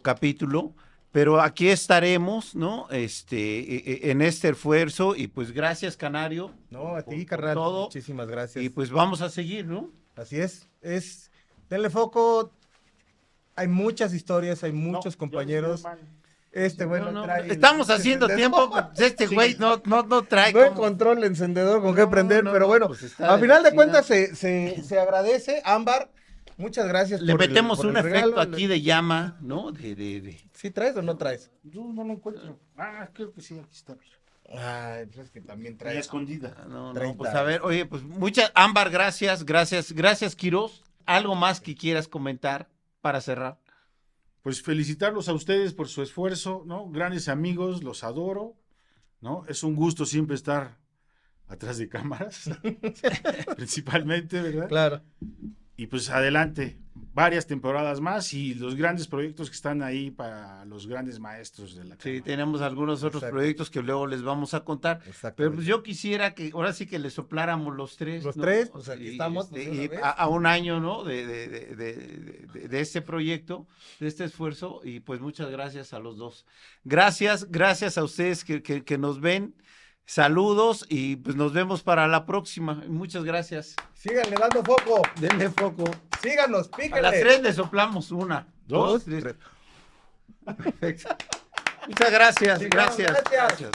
B: capítulo. Pero aquí estaremos, ¿no? En este esfuerzo. Y pues gracias, Canario.
A: No, a ti,
B: por
A: carnal.
B: todo.
A: Muchísimas gracias.
B: Y pues vamos a seguir, ¿no?
A: Así es. Denle foco. Hay muchas historias, hay muchos
C: No, yo
A: compañeros.
C: estoy mal.
A: Bueno,
B: No,
A: trae
B: estamos
A: el
B: haciendo
A: encendedor.
B: tiempo. Pues, güey no trae.
A: No
B: cómo-
A: encontró el encendedor con qué
B: No,
A: prender,
B: no,
A: pero
B: no,
A: bueno,
B: pues está
A: a
B: de
A: final de
B: vecina.
A: cuentas se agradece. Ámbar, muchas gracias.
B: Le
A: por el-
B: metemos
A: por
B: un
A: el
B: efecto
A: regalo.
B: aquí de llama, ¿no?
A: ¿Sí traes o no traes?
C: Yo no lo encuentro. Creo que sí, aquí está.
A: Ay, pues es que también
C: Ahí
A: traes.
C: escondida.
B: No,
A: 30.
B: pues a ver, oye, pues Ámbar, gracias, Quiroz. ¿Algo más que quieras comentar para cerrar?
C: Pues felicitarlos a ustedes por su esfuerzo, ¿no? Grandes amigos, los adoro, ¿no? Es un gusto siempre estar atrás de cámaras, principalmente, ¿verdad?
A: Claro.
C: Y pues adelante, varias temporadas más y los grandes proyectos que están ahí para los grandes maestros de la
B: Sí,
C: cámara.
B: tenemos algunos otros
A: Exacto.
B: proyectos que luego les vamos a contar.
A: Exactamente.
B: Pero pues yo quisiera que ahora sí que le sopláramos los tres.
A: Los
B: ¿no?
A: tres, pues aquí estamos, pues, de una
B: y
A: vez.
B: a un año, ¿no? De este proyecto, de este esfuerzo. Y pues muchas gracias a los dos. Gracias a ustedes que nos ven. Saludos y pues nos vemos para la próxima. Muchas gracias.
A: Síganle dando foco.
B: Denle foco.
A: Síganos,
B: A
A: píquenle.
B: las 3 le soplamos 1, 2, 3.
A: tres.
B: Perfecto. Muchas gracias.
A: Sigamos,
B: Gracias.
A: gracias.